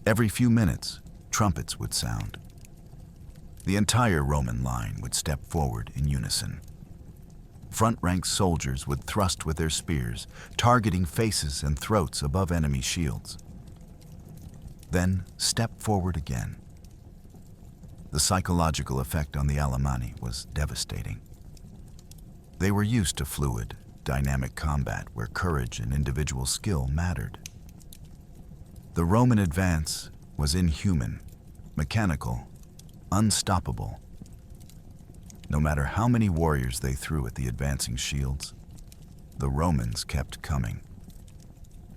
Speaker 1: Every few minutes, trumpets would sound. The entire Roman line would step forward in unison. Front-rank soldiers would thrust with their spears, targeting faces and throats above enemy shields. Then step forward again. The psychological effect on the Alamanni was devastating. They were used to fluid, dynamic combat where courage and individual skill mattered. The Roman advance was inhuman, mechanical, unstoppable. No matter how many warriors they threw at the advancing shields, the Romans kept coming.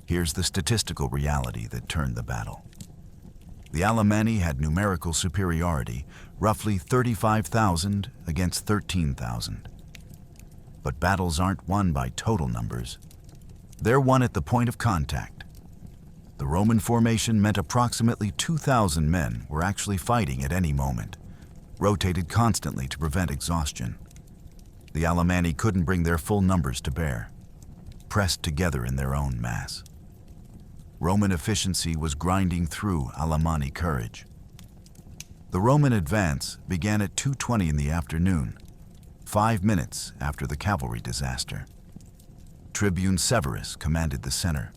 Speaker 1: Here's the statistical reality that turned the battle. The Alamanni had numerical superiority, roughly 35,000 against 13,000. But battles aren't won by total numbers. They're won at the point of contact. The Roman formation meant approximately 2,000 men were actually fighting at any moment, rotated constantly to prevent exhaustion. The Alamanni couldn't bring their full numbers to bear, pressed together in their own mass. Roman efficiency was grinding through Alamanni courage. The Roman advance began at 2:20 in the afternoon, 5 minutes after the cavalry disaster. Tribune Severus commanded the center.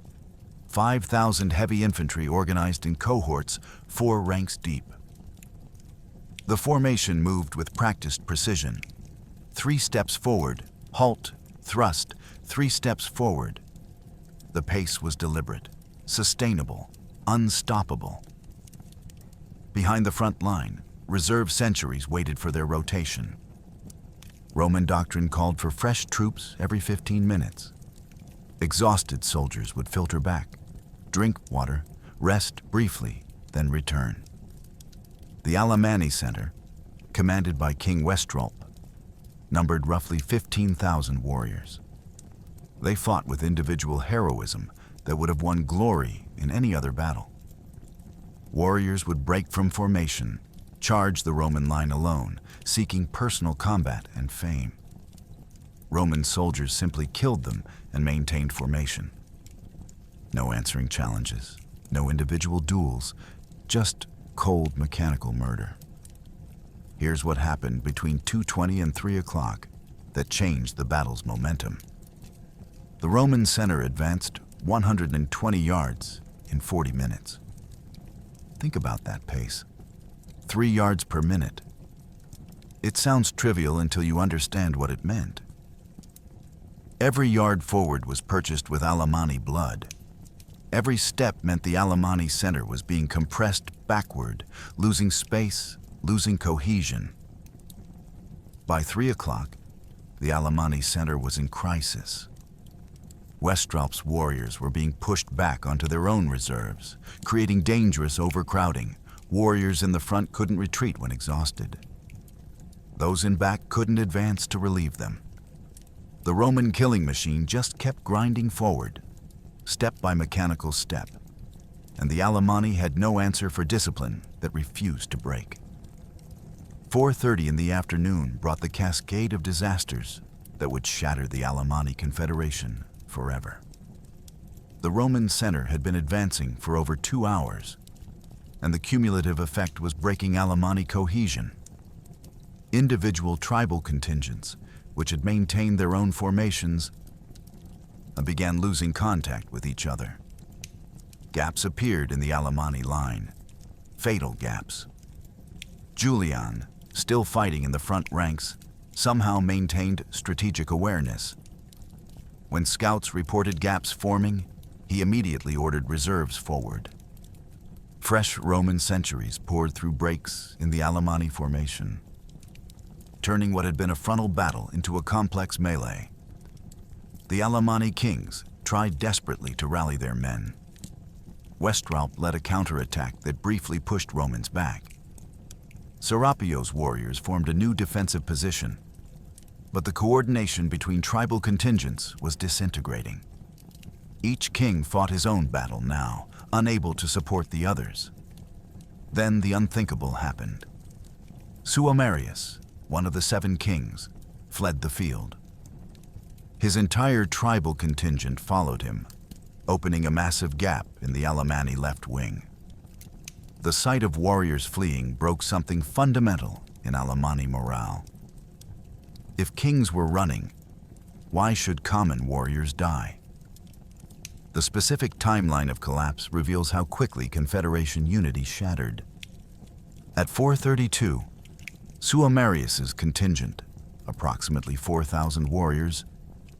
Speaker 1: 5,000 heavy infantry organized in cohorts, 4 ranks deep. The formation moved with practiced precision. 3 steps forward, halt, thrust, 3 steps forward. The pace was deliberate, sustainable, unstoppable. Behind the front line, reserve centuries waited for their rotation. Roman doctrine called for fresh troops every 15 minutes. Exhausted soldiers would filter back, drink water, rest briefly, then return. The Alamanni Center, commanded by King Westrolp, numbered roughly 15,000 warriors. They fought with individual heroism that would have won glory in any other battle. Warriors would break from formation, charge the Roman line alone, seeking personal combat and fame. Roman soldiers simply killed them and maintained formation. No answering challenges, no individual duels, just cold mechanical murder. Here's what happened between 2:20 and 3 o'clock that changed the battle's momentum. The Roman center advanced 120 yards in 40 minutes. Think about that pace. 3 yards per minute. It sounds trivial until you understand what it meant. Every yard forward was purchased with Alamanni blood. Every step meant the Alamanni center was being compressed backward, losing space, losing cohesion. By 3 o'clock, the Alamanni center was in crisis. Westralp's warriors were being pushed back onto their own reserves, creating dangerous overcrowding. Warriors in the front couldn't retreat when exhausted. Those in back couldn't advance to relieve them. The Roman killing machine just kept grinding forward, step by mechanical step, and the Alamanni had no answer for discipline that refused to break. 4:30 in the afternoon brought the cascade of disasters that would shatter the Alamanni Confederation forever. The Roman center had been advancing for over 2 hours, and the cumulative effect was breaking Alamanni cohesion. Individual tribal contingents, which had maintained their own formations, began losing contact with each other. Gaps appeared in the Alamanni line, fatal gaps. Julian, still fighting in the front ranks, somehow maintained strategic awareness. When scouts reported gaps forming, he immediately ordered reserves forward. Fresh Roman centuries poured through breaks in the Alamanni formation, turning what had been a frontal battle into a complex melee. The Alamanni kings tried desperately to rally their men. Westralp led a counterattack that briefly pushed Romans back. Serapio's warriors formed a new defensive position, but the coordination between tribal contingents was disintegrating. Each king fought his own battle now, unable to support the others. Then the unthinkable happened. Suamarius, one of the 7 kings, fled the field. His entire tribal contingent followed him, opening a massive gap in the Alamanni left wing. The sight of warriors fleeing broke something fundamental in Alamanni morale. If kings were running, why should common warriors die? The specific timeline of collapse reveals how quickly Confederation unity shattered. At 4:32, Suamarius's contingent, approximately 4,000 warriors,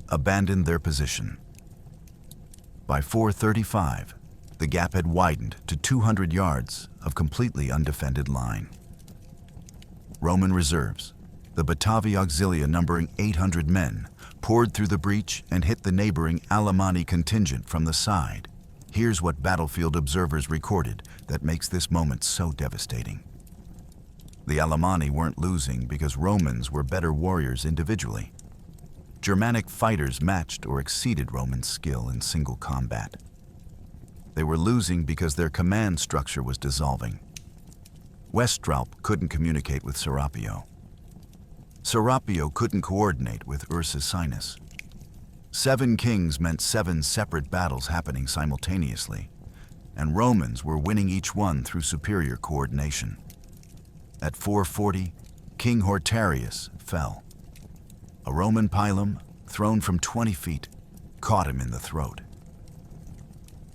Speaker 1: abandoned their position. By 4:35, the gap had widened to 200 yards of completely undefended line. Roman reserves, the Batavi Auxilia numbering 800 men, poured through the breach and hit the neighboring Alamanni contingent from the side. Here's what battlefield observers recorded that makes this moment so devastating. The Alamanni weren't losing because Romans were better warriors individually. Germanic fighters matched or exceeded Roman skill in single combat. They were losing because their command structure was dissolving. Westralp couldn't communicate with Serapio. Serapio couldn't coordinate with Ursus. 7 kings meant 7 separate battles happening simultaneously, and Romans were winning each one through superior coordination. At 4:40, King Hortarius fell. A Roman pilum, thrown from 20 feet, caught him in the throat.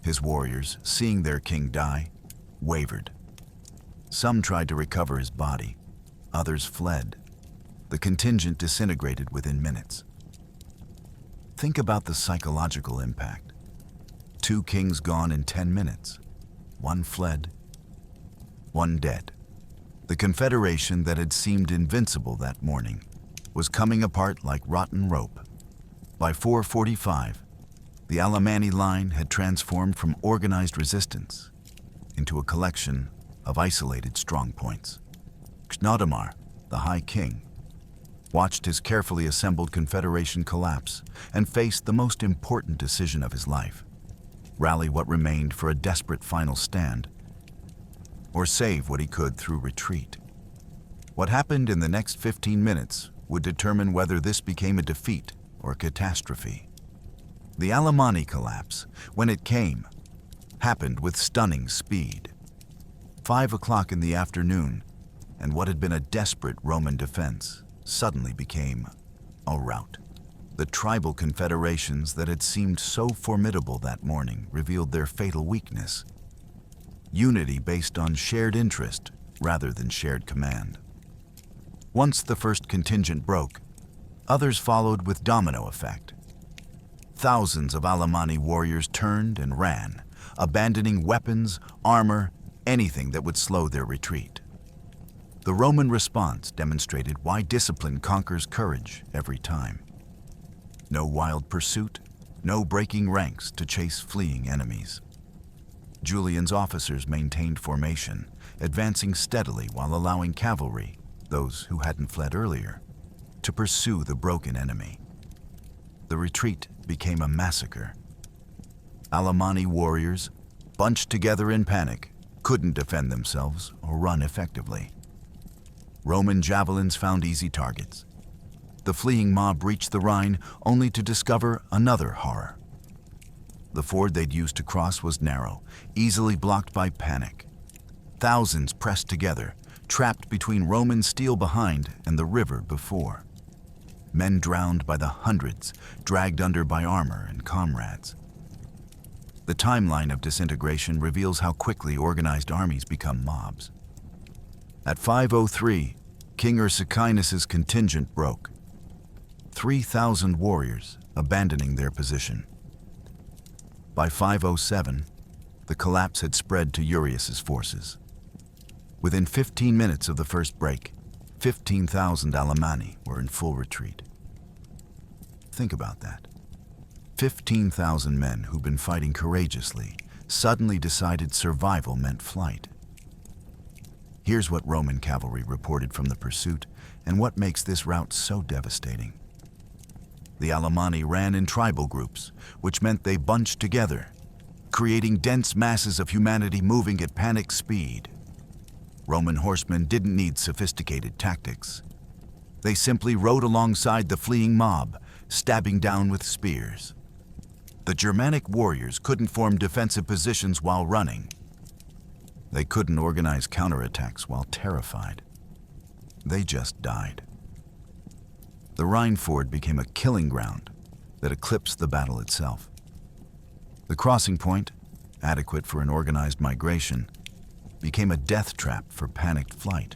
Speaker 1: His warriors, seeing their king die, wavered. Some tried to recover his body, others fled. The contingent disintegrated within minutes. Think about the psychological impact. 2 kings gone in 10 minutes. 1 fled, 1 dead. The Confederation that had seemed invincible that morning was coming apart like rotten rope. By 4:45, the Alamanni line had transformed from organized resistance into a collection of isolated strongpoints. Chnodamar, the High King, watched his carefully assembled Confederation collapse and faced the most important decision of his life: rally what remained for a desperate final stand, or save what he could through retreat. What happened in the next 15 minutes would determine whether this became a defeat or a catastrophe. The Alamanni collapse, when it came, happened with stunning speed. 5 o'clock in the afternoon, and what had been a desperate Roman defense suddenly became a rout. The tribal confederations that had seemed so formidable that morning revealed their fatal weakness: unity based on shared interest rather than shared command. Once the first contingent broke, others followed with domino effect. Thousands of Alamanni warriors turned and ran, abandoning weapons, armor, anything that would slow their retreat. The Roman response demonstrated why discipline conquers courage every time. No wild pursuit, no breaking ranks to chase fleeing enemies. Julian's officers maintained formation, advancing steadily while allowing cavalry, those who hadn't fled earlier, to pursue the broken enemy. The retreat became a massacre. Alamanni warriors, bunched together in panic, couldn't defend themselves or run effectively. Roman javelins found easy targets. The fleeing mob reached the Rhine only to discover another horror. The ford they'd used to cross was narrow, easily blocked by panic. Thousands pressed together, trapped between Roman steel behind and the river before. Men drowned by the hundreds, dragged under by armor and comrades. The timeline of disintegration reveals how quickly organized armies become mobs. At 5:03, King Ursicinus's contingent broke. 3,000 warriors abandoning their position. By 5:07, the collapse had spread to Urius's forces. Within 15 minutes of the first break, 15,000 Alamanni were in full retreat. Think about that. 15,000 men who'd been fighting courageously suddenly decided survival meant flight. Here's what Roman cavalry reported from the pursuit and what makes this rout so devastating. The Alamanni ran in tribal groups, which meant they bunched together, creating dense masses of humanity moving at panic speed. Roman horsemen didn't need sophisticated tactics. They simply rode alongside the fleeing mob, stabbing down with spears. The Germanic warriors couldn't form defensive positions while running. They couldn't organize counterattacks while terrified. They just died. The Rhine ford became a killing ground that eclipsed the battle itself. The crossing point, adequate for an organized migration, became a death trap for panicked flight.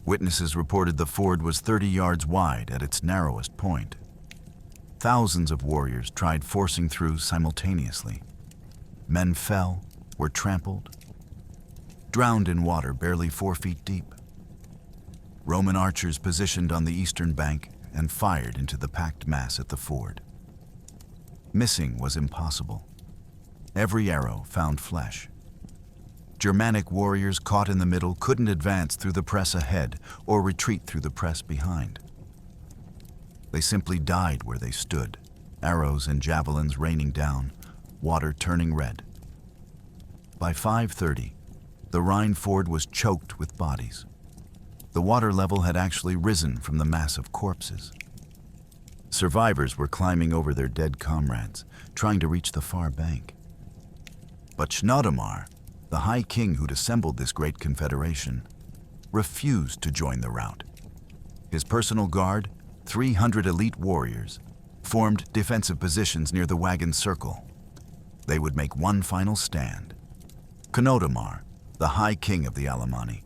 Speaker 1: Witnesses reported the ford was 30 yards wide at its narrowest point. Thousands of warriors tried forcing through simultaneously. Men fell, were trampled, drowned in water barely 4 feet deep. Roman archers positioned on the eastern bank and fired into the packed mass at the ford. Missing was impossible. Every arrow found flesh. Germanic warriors caught in the middle couldn't advance through the press ahead or retreat through the press behind. They simply died where they stood, arrows and javelins raining down, water turning red. By 5:30, the Rhine ford was choked with bodies. The water level had actually risen from the mass of corpses. Survivors were climbing over their dead comrades, trying to reach the far bank. But Chenodomar, the high king who'd assembled this great confederation, refused to join the rout. His personal guard, 300 elite warriors, formed defensive positions near the wagon circle. They would make one final stand. Chenodomar, the high king of the Alamanni,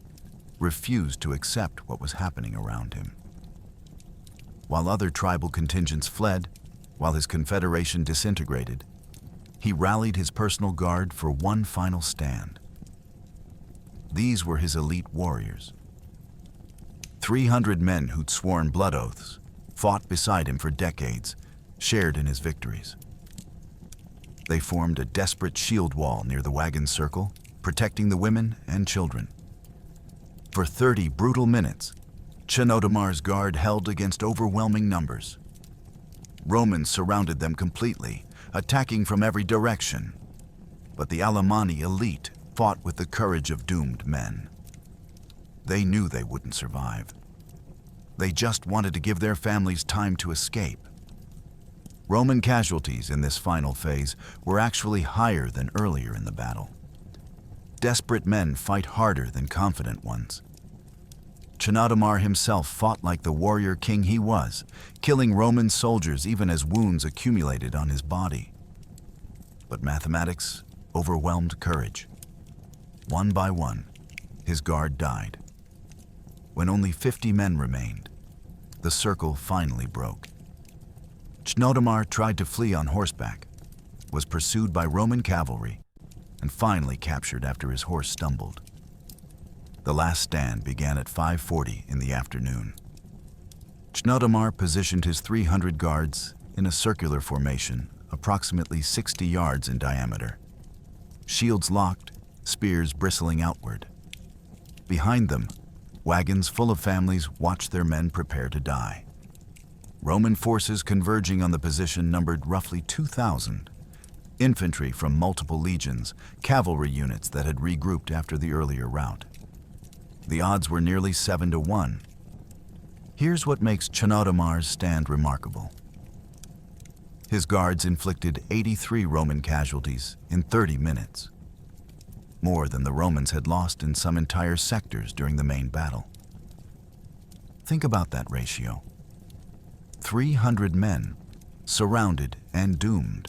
Speaker 1: refused to accept what was happening around him. While other tribal contingents fled, while his confederation disintegrated, he rallied his personal guard for one final stand. These were his elite warriors. 300 men who'd sworn blood oaths, fought beside him for decades, shared in his victories. They formed a desperate shield wall near the wagon circle, protecting the women and children. For 30 brutal minutes, Chenodomar's guard held against overwhelming numbers. Romans surrounded them completely, attacking from every direction. But the Alamanni elite fought with the courage of doomed men. They knew they wouldn't survive. They just wanted to give their families time to escape. Roman casualties in this final phase were actually higher than earlier in the battle. Desperate men fight harder than confident ones. Chenodomar himself fought like the warrior king he was, killing Roman soldiers even as wounds accumulated on his body. But mathematics overwhelmed courage. One by one, his guard died. When only 50 men remained, the circle finally broke. Chenodomar tried to flee on horseback, was pursued by Roman cavalry, and finally captured after his horse stumbled. The last stand began at 5:40 in the afternoon. Chenodomar positioned his 300 guards in a circular formation, approximately 60 yards in diameter. Shields locked, spears bristling outward. Behind them, wagons full of families watched their men prepare to die. Roman forces converging on the position numbered roughly 2,000. Infantry from multiple legions, cavalry units that had regrouped after the earlier rout. The odds were nearly 7-1. Here's what makes Chenodomar's stand remarkable. His guards inflicted 83 Roman casualties in 30 minutes, more than the Romans had lost in some entire sectors during the main battle. Think about that ratio. 300 men, surrounded and doomed,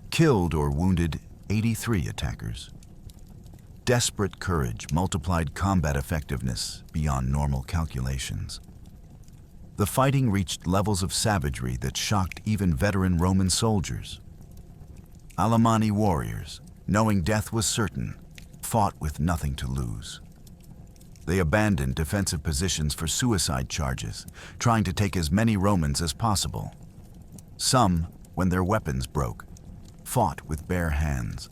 Speaker 1: killed or wounded 83 attackers. Desperate courage multiplied combat effectiveness beyond normal calculations. The fighting reached levels of savagery that shocked even veteran Roman soldiers. Alamanni warriors, knowing death was certain, fought with nothing to lose. They abandoned defensive positions for suicide charges, trying to take as many Romans as possible. Some, when their weapons broke, fought with bare hands.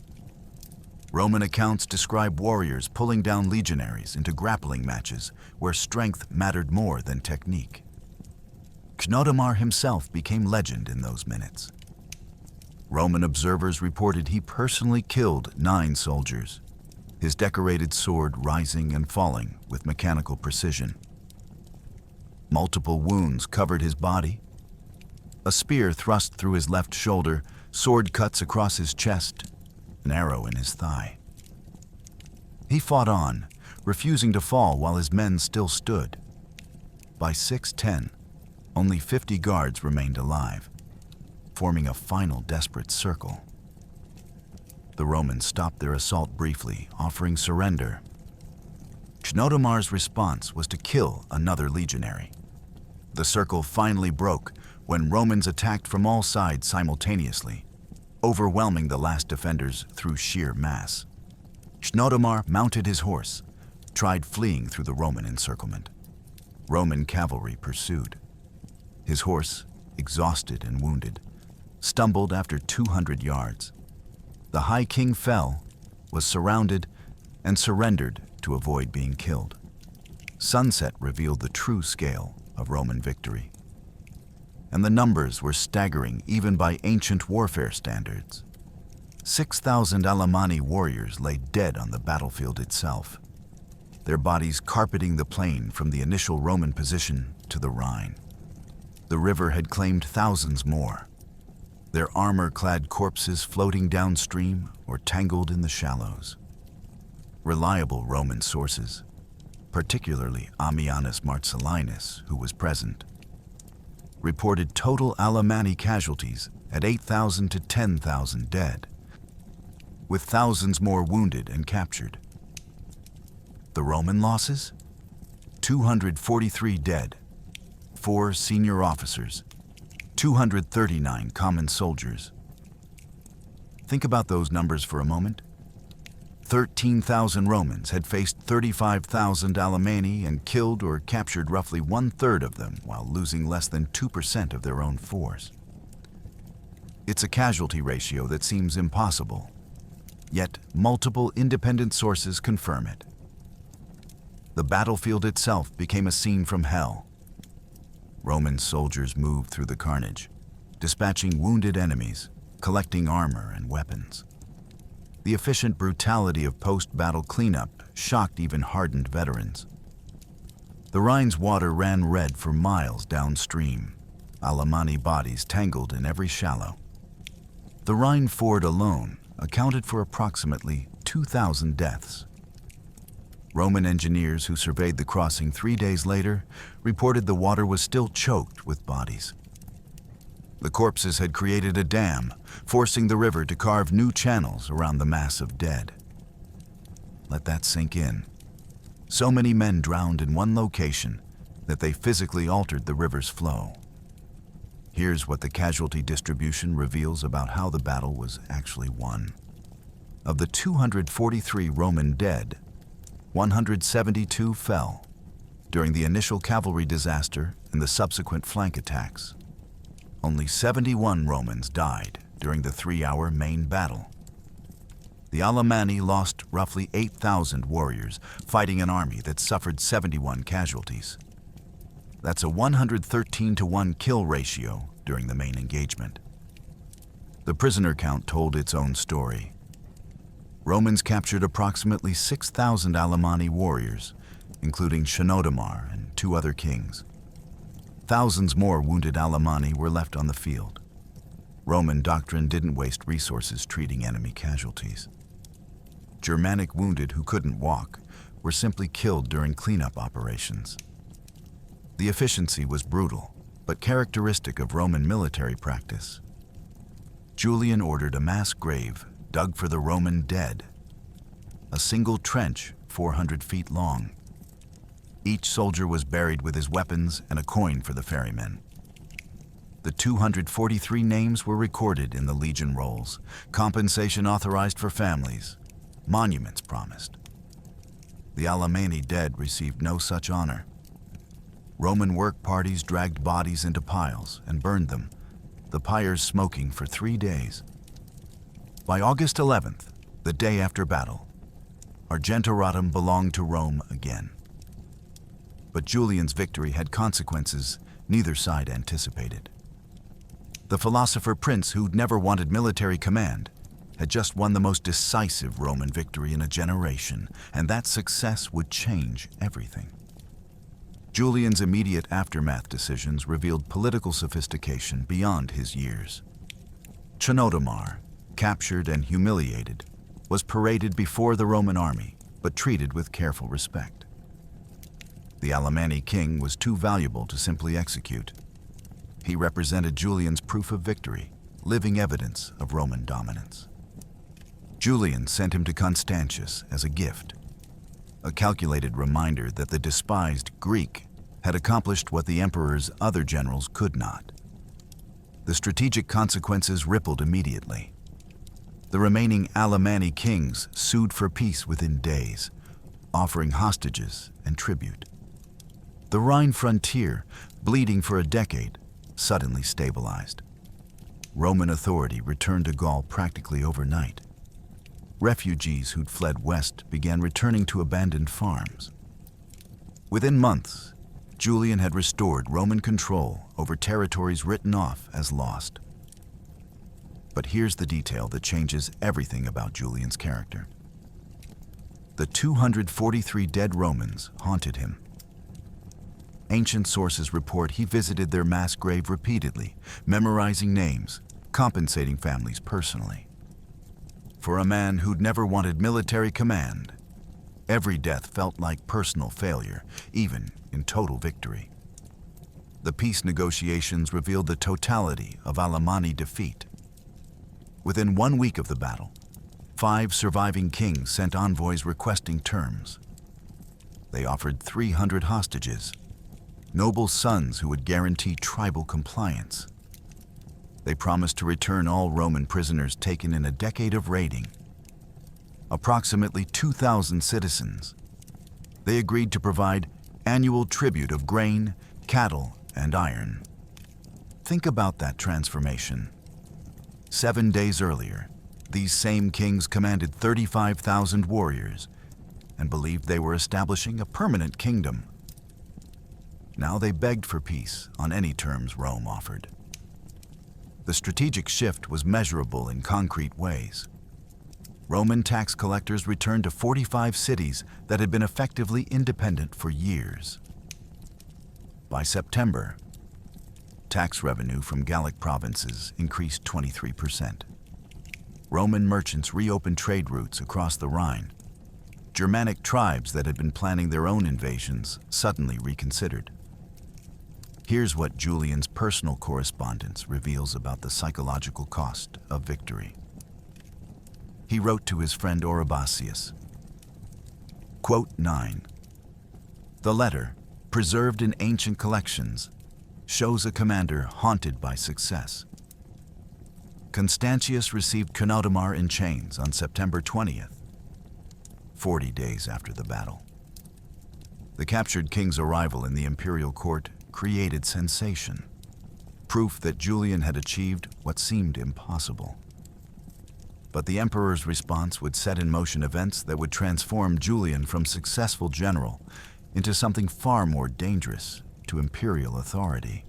Speaker 1: Roman accounts describe warriors pulling down legionaries into grappling matches where strength mattered more than technique. Chenodomar himself became legend in those minutes. Roman observers reported he personally killed 9 soldiers, his decorated sword rising and falling with mechanical precision. Multiple wounds covered his body. A spear thrust through his left shoulder, sword cuts across his chest, an arrow in his thigh. He fought on, refusing to fall while his men still stood. By 6:10, only 50 guards remained alive, forming a final desperate circle. The Romans stopped their assault briefly, offering surrender. Chenodomar's response was to kill another legionary. The circle finally broke when Romans attacked from all sides simultaneously, overwhelming the last defenders through sheer mass. Chenodomar mounted his horse, tried fleeing through the Roman encirclement. Roman cavalry pursued. His horse, exhausted and wounded, stumbled after 200 yards. The High King fell, was surrounded, and surrendered to avoid being killed. Sunset revealed the true scale of Roman victory. And the numbers were staggering even by ancient warfare standards. 6,000 Alamanni warriors lay dead on the battlefield itself, their bodies carpeting the plain from the initial Roman position to the Rhine. The river had claimed thousands more, their armor-clad corpses floating downstream or tangled in the shallows. Reliable Roman sources, particularly Ammianus Marcellinus, who was present, reported total Alamanni casualties at 8,000 to 10,000 dead, with thousands more wounded and captured. The Roman losses? 243 dead, 4 senior officers, 239 common soldiers. Think about those numbers for a moment. 13,000 Romans had faced 35,000 Alamanni and killed or captured roughly 1/3 of them while losing less than 2% of their own force. It's a casualty ratio that seems impossible, yet multiple independent sources confirm it. The battlefield itself became a scene from hell. Roman soldiers moved through the carnage, dispatching wounded enemies, collecting armor and weapons. The efficient brutality of post-battle cleanup shocked even hardened veterans. The Rhine's water ran red for miles downstream, Alamanni bodies tangled in every shallow. The Rhine ford alone accounted for approximately 2,000 deaths. Roman engineers who surveyed the crossing 3 days later reported the water was still choked with bodies. The corpses had created a dam, forcing the river to carve new channels around the mass of dead. Let that sink in. So many men drowned in one location that they physically altered the river's flow. Here's what the casualty distribution reveals about how the battle was actually won. Of the 243 Roman dead, 172 fell during the initial cavalry disaster and the subsequent flank attacks. Only 71 Romans died during the 3-hour main battle. The Alamanni lost roughly 8,000 warriors, fighting an army that suffered 71 casualties. That's a 113-to-1 kill ratio during the main engagement. The prisoner count told its own story. Romans captured approximately 6,000 Alamanni warriors, including Chenodomar and 2 other kings. Thousands more wounded Alamanni were left on the field. Roman doctrine didn't waste resources treating enemy casualties. Germanic wounded who couldn't walk were simply killed during cleanup operations. The efficiency was brutal, but characteristic of Roman military practice. Julian ordered a mass grave dug for the Roman dead, a single trench 400 feet long. Each soldier was buried with his weapons and a coin for the ferrymen. The 243 names were recorded in the legion rolls, compensation authorized for families, monuments promised. The Alamanni dead received no such honor. Roman work parties dragged bodies into piles and burned them, the pyres smoking for 3 days. By August 11th, the day after battle, Argentoratum belonged to Rome again. But Julian's victory had consequences neither side anticipated. The philosopher-prince, who'd never wanted military command, had just won the most decisive Roman victory in a generation, and that success would change everything. Julian's immediate aftermath decisions revealed political sophistication beyond his years. Chenodomar, captured and humiliated, was paraded before the Roman army, but treated with careful respect. The Alamanni king was too valuable to simply execute. He represented Julian's proof of victory, living evidence of Roman dominance. Julian sent him to Constantius as a gift, a calculated reminder that the despised Greek had accomplished what the emperor's other generals could not. The strategic consequences rippled immediately. The remaining Alamanni kings sued for peace within days, offering hostages and tribute. The Rhine frontier, bleeding for a decade, suddenly stabilized. Roman authority returned to Gaul practically overnight. Refugees who'd fled west began returning to abandoned farms. Within months, Julian had restored Roman control over territories written off as lost. But here's the detail that changes everything about Julian's character. The 243 dead Romans haunted him. Ancient sources report he visited their mass grave repeatedly, memorizing names, compensating families personally. For a man who'd never wanted military command, every death felt like personal failure, even in total victory. The peace negotiations revealed the totality of Alamanni defeat. Within 1 week of the battle, 5 surviving kings sent envoys requesting terms. They offered 300 hostages, noble sons who would guarantee tribal compliance. They promised to return all Roman prisoners taken in a decade of raiding. Approximately 2,000 citizens. They agreed to provide annual tribute of grain, cattle, and iron. Think about that transformation. 7 days earlier, these same kings commanded 35,000 warriors and believed they were establishing a permanent kingdom. Now they begged for peace on any terms Rome offered. The strategic shift was measurable in concrete ways. Roman tax collectors returned to 45 cities that had been effectively independent for years. By September, tax revenue from Gallic provinces increased 23%. Roman merchants reopened trade routes across the Rhine. Germanic tribes that had been planning their own invasions suddenly reconsidered. Here's what Julian's personal correspondence reveals about the psychological cost of victory. He wrote to his friend Oribasius, quote 9, "The letter, preserved in ancient collections, shows a commander haunted by success. Constantius received Cunodamar in chains on September 20th, 40 days after the battle. The captured king's arrival in the imperial court created sensation, proof that Julian had achieved what seemed impossible. But the emperor's response would set in motion events that would transform Julian from successful general into something far more dangerous to imperial authority.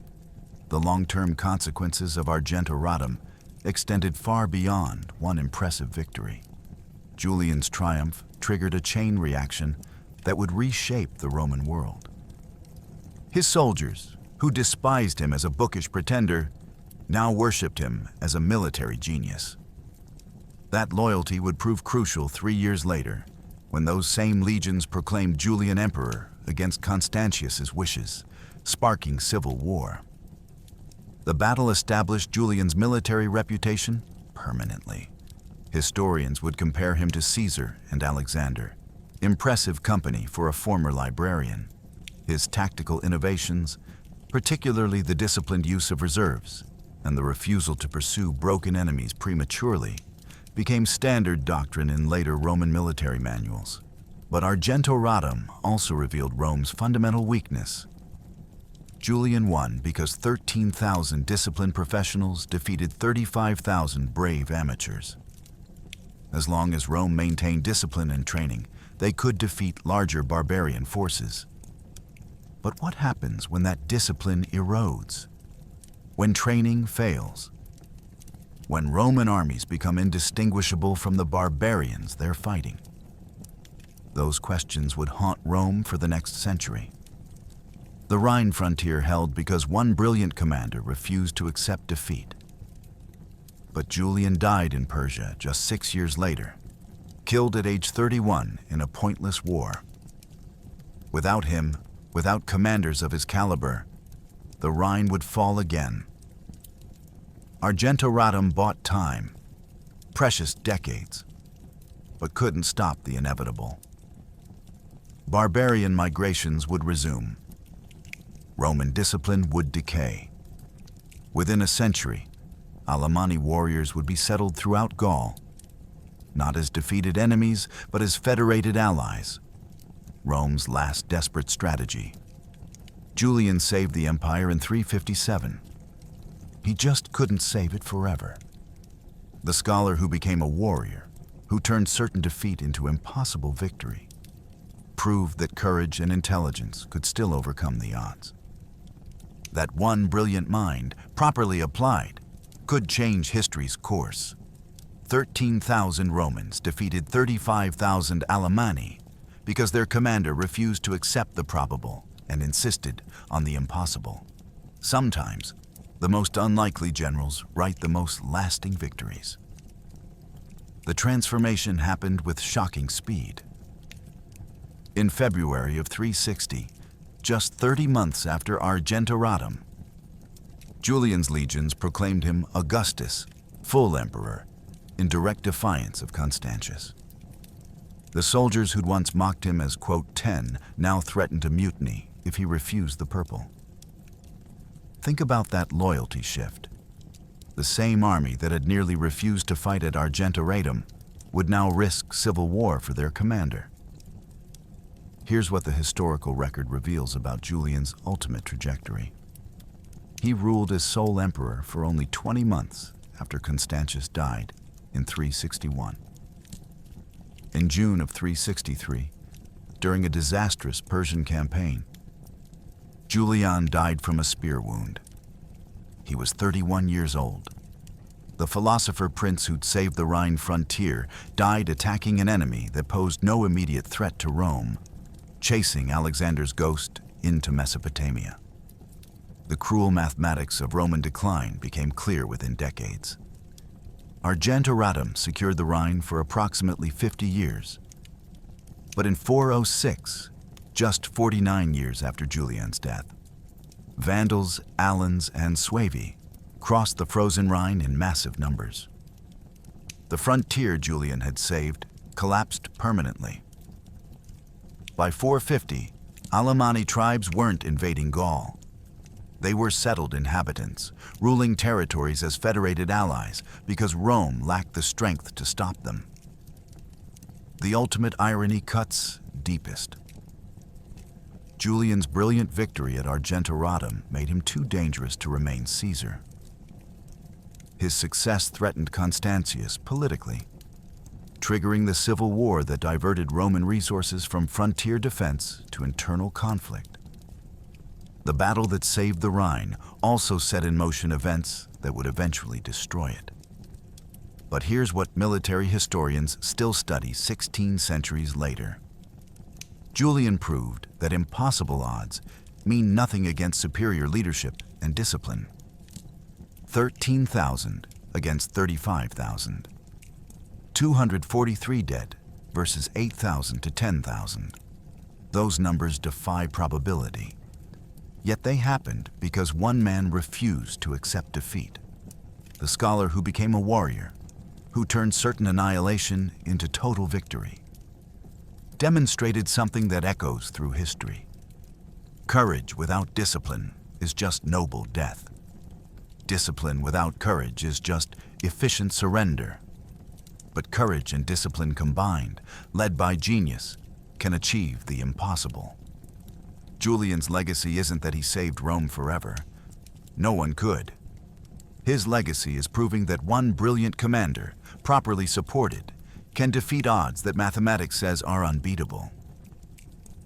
Speaker 1: The long-term consequences of Argentoratum extended far beyond one impressive victory. Julian's triumph triggered a chain reaction that would reshape the Roman world. His soldiers, who despised him as a bookish pretender, now worshipped him as a military genius. That loyalty would prove crucial 3 years later, when those same legions proclaimed Julian emperor against Constantius's wishes, sparking civil war. The battle established Julian's military reputation permanently. Historians would compare him to Caesar and Alexander, impressive company for a former librarian. His tactical innovations, particularly the disciplined use of reserves and the refusal to pursue broken enemies prematurely, became standard doctrine in later Roman military manuals. But Argentoratum also revealed Rome's fundamental weakness. Julian won because 13,000 disciplined professionals defeated 35,000 brave amateurs. As long as Rome maintained discipline and training, they could defeat larger barbarian forces. But what happens when that discipline erodes? When training fails? When Roman armies become indistinguishable from the barbarians they're fighting? Those questions would haunt Rome for the next century. The Rhine frontier held because one brilliant commander refused to accept defeat. But Julian died in Persia just 6 years later, killed at age 31 in a pointless war. Without him, without commanders of his caliber, the Rhine would fall again. Argentoratum bought time, precious decades, but couldn't stop the inevitable. Barbarian migrations would resume. Roman discipline would decay. Within a century, Alamanni warriors would be settled throughout Gaul, not as defeated enemies, but as federated allies. Rome's last desperate strategy. Julian saved the empire in 357. He just couldn't save it forever. The scholar who became a warrior, who turned certain defeat into impossible victory, proved that courage and intelligence could still overcome the odds. That one brilliant mind, properly applied, could change history's course. 13,000 Romans defeated 35,000 Alamanni because their commander refused to accept the probable and insisted on the impossible. Sometimes, the most unlikely generals write the most lasting victories. The transformation happened with shocking speed. In February of 360, just 30 months after Argentoratum, Julian's legions proclaimed him Augustus, full emperor, in direct defiance of Constantius. The soldiers who'd once mocked him as, quote, 10, now threatened to mutiny if he refused the purple. Think about that loyalty shift. The same army that had nearly refused to fight at Argentoratum would now risk civil war for their commander. Here's what the historical record reveals about Julian's ultimate trajectory. He ruled as sole emperor for only 20 months after Constantius died in 361. In June of 363, during a disastrous Persian campaign, Julian died from a spear wound. He was 31 years old. The philosopher-prince who'd saved the Rhine frontier died attacking an enemy that posed no immediate threat to Rome, chasing Alexander's ghost into Mesopotamia. The cruel mathematics of Roman decline became clear within decades. Argentoratum secured the Rhine for approximately 50 years. But in 406, just 49 years after Julian's death, Vandals, Alans, and Suevi crossed the frozen Rhine in massive numbers. The frontier Julian had saved collapsed permanently. By 450, Alamanni tribes weren't invading Gaul. They were settled inhabitants, ruling territories as federated allies because Rome lacked the strength to stop them. The ultimate irony cuts deepest. Julian's brilliant victory at Argentoratum made him too dangerous to remain Caesar. His success threatened Constantius politically, triggering the civil war that diverted Roman resources from frontier defense to internal conflict. The battle that saved the Rhine also set in motion events that would eventually destroy it. But here's what military historians still study 16 centuries later. Julian proved that impossible odds mean nothing against superior leadership and discipline. 13,000 against 35,000. 243 dead versus 8,000 to 10,000. Those numbers defy probability. Yet they happened because one man refused to accept defeat. The scholar who became a warrior, who turned certain annihilation into total victory, demonstrated something that echoes through history. Courage without discipline is just noble death. Discipline without courage is just efficient surrender. But courage and discipline combined, led by genius, can achieve the impossible. Julian's legacy isn't that he saved Rome forever. No one could. His legacy is proving that one brilliant commander, properly supported, can defeat odds that mathematics says are unbeatable.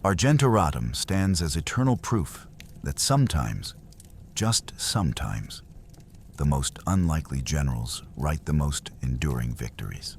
Speaker 1: Argentoratum stands as eternal proof that sometimes, just sometimes, the most unlikely generals write the most enduring victories.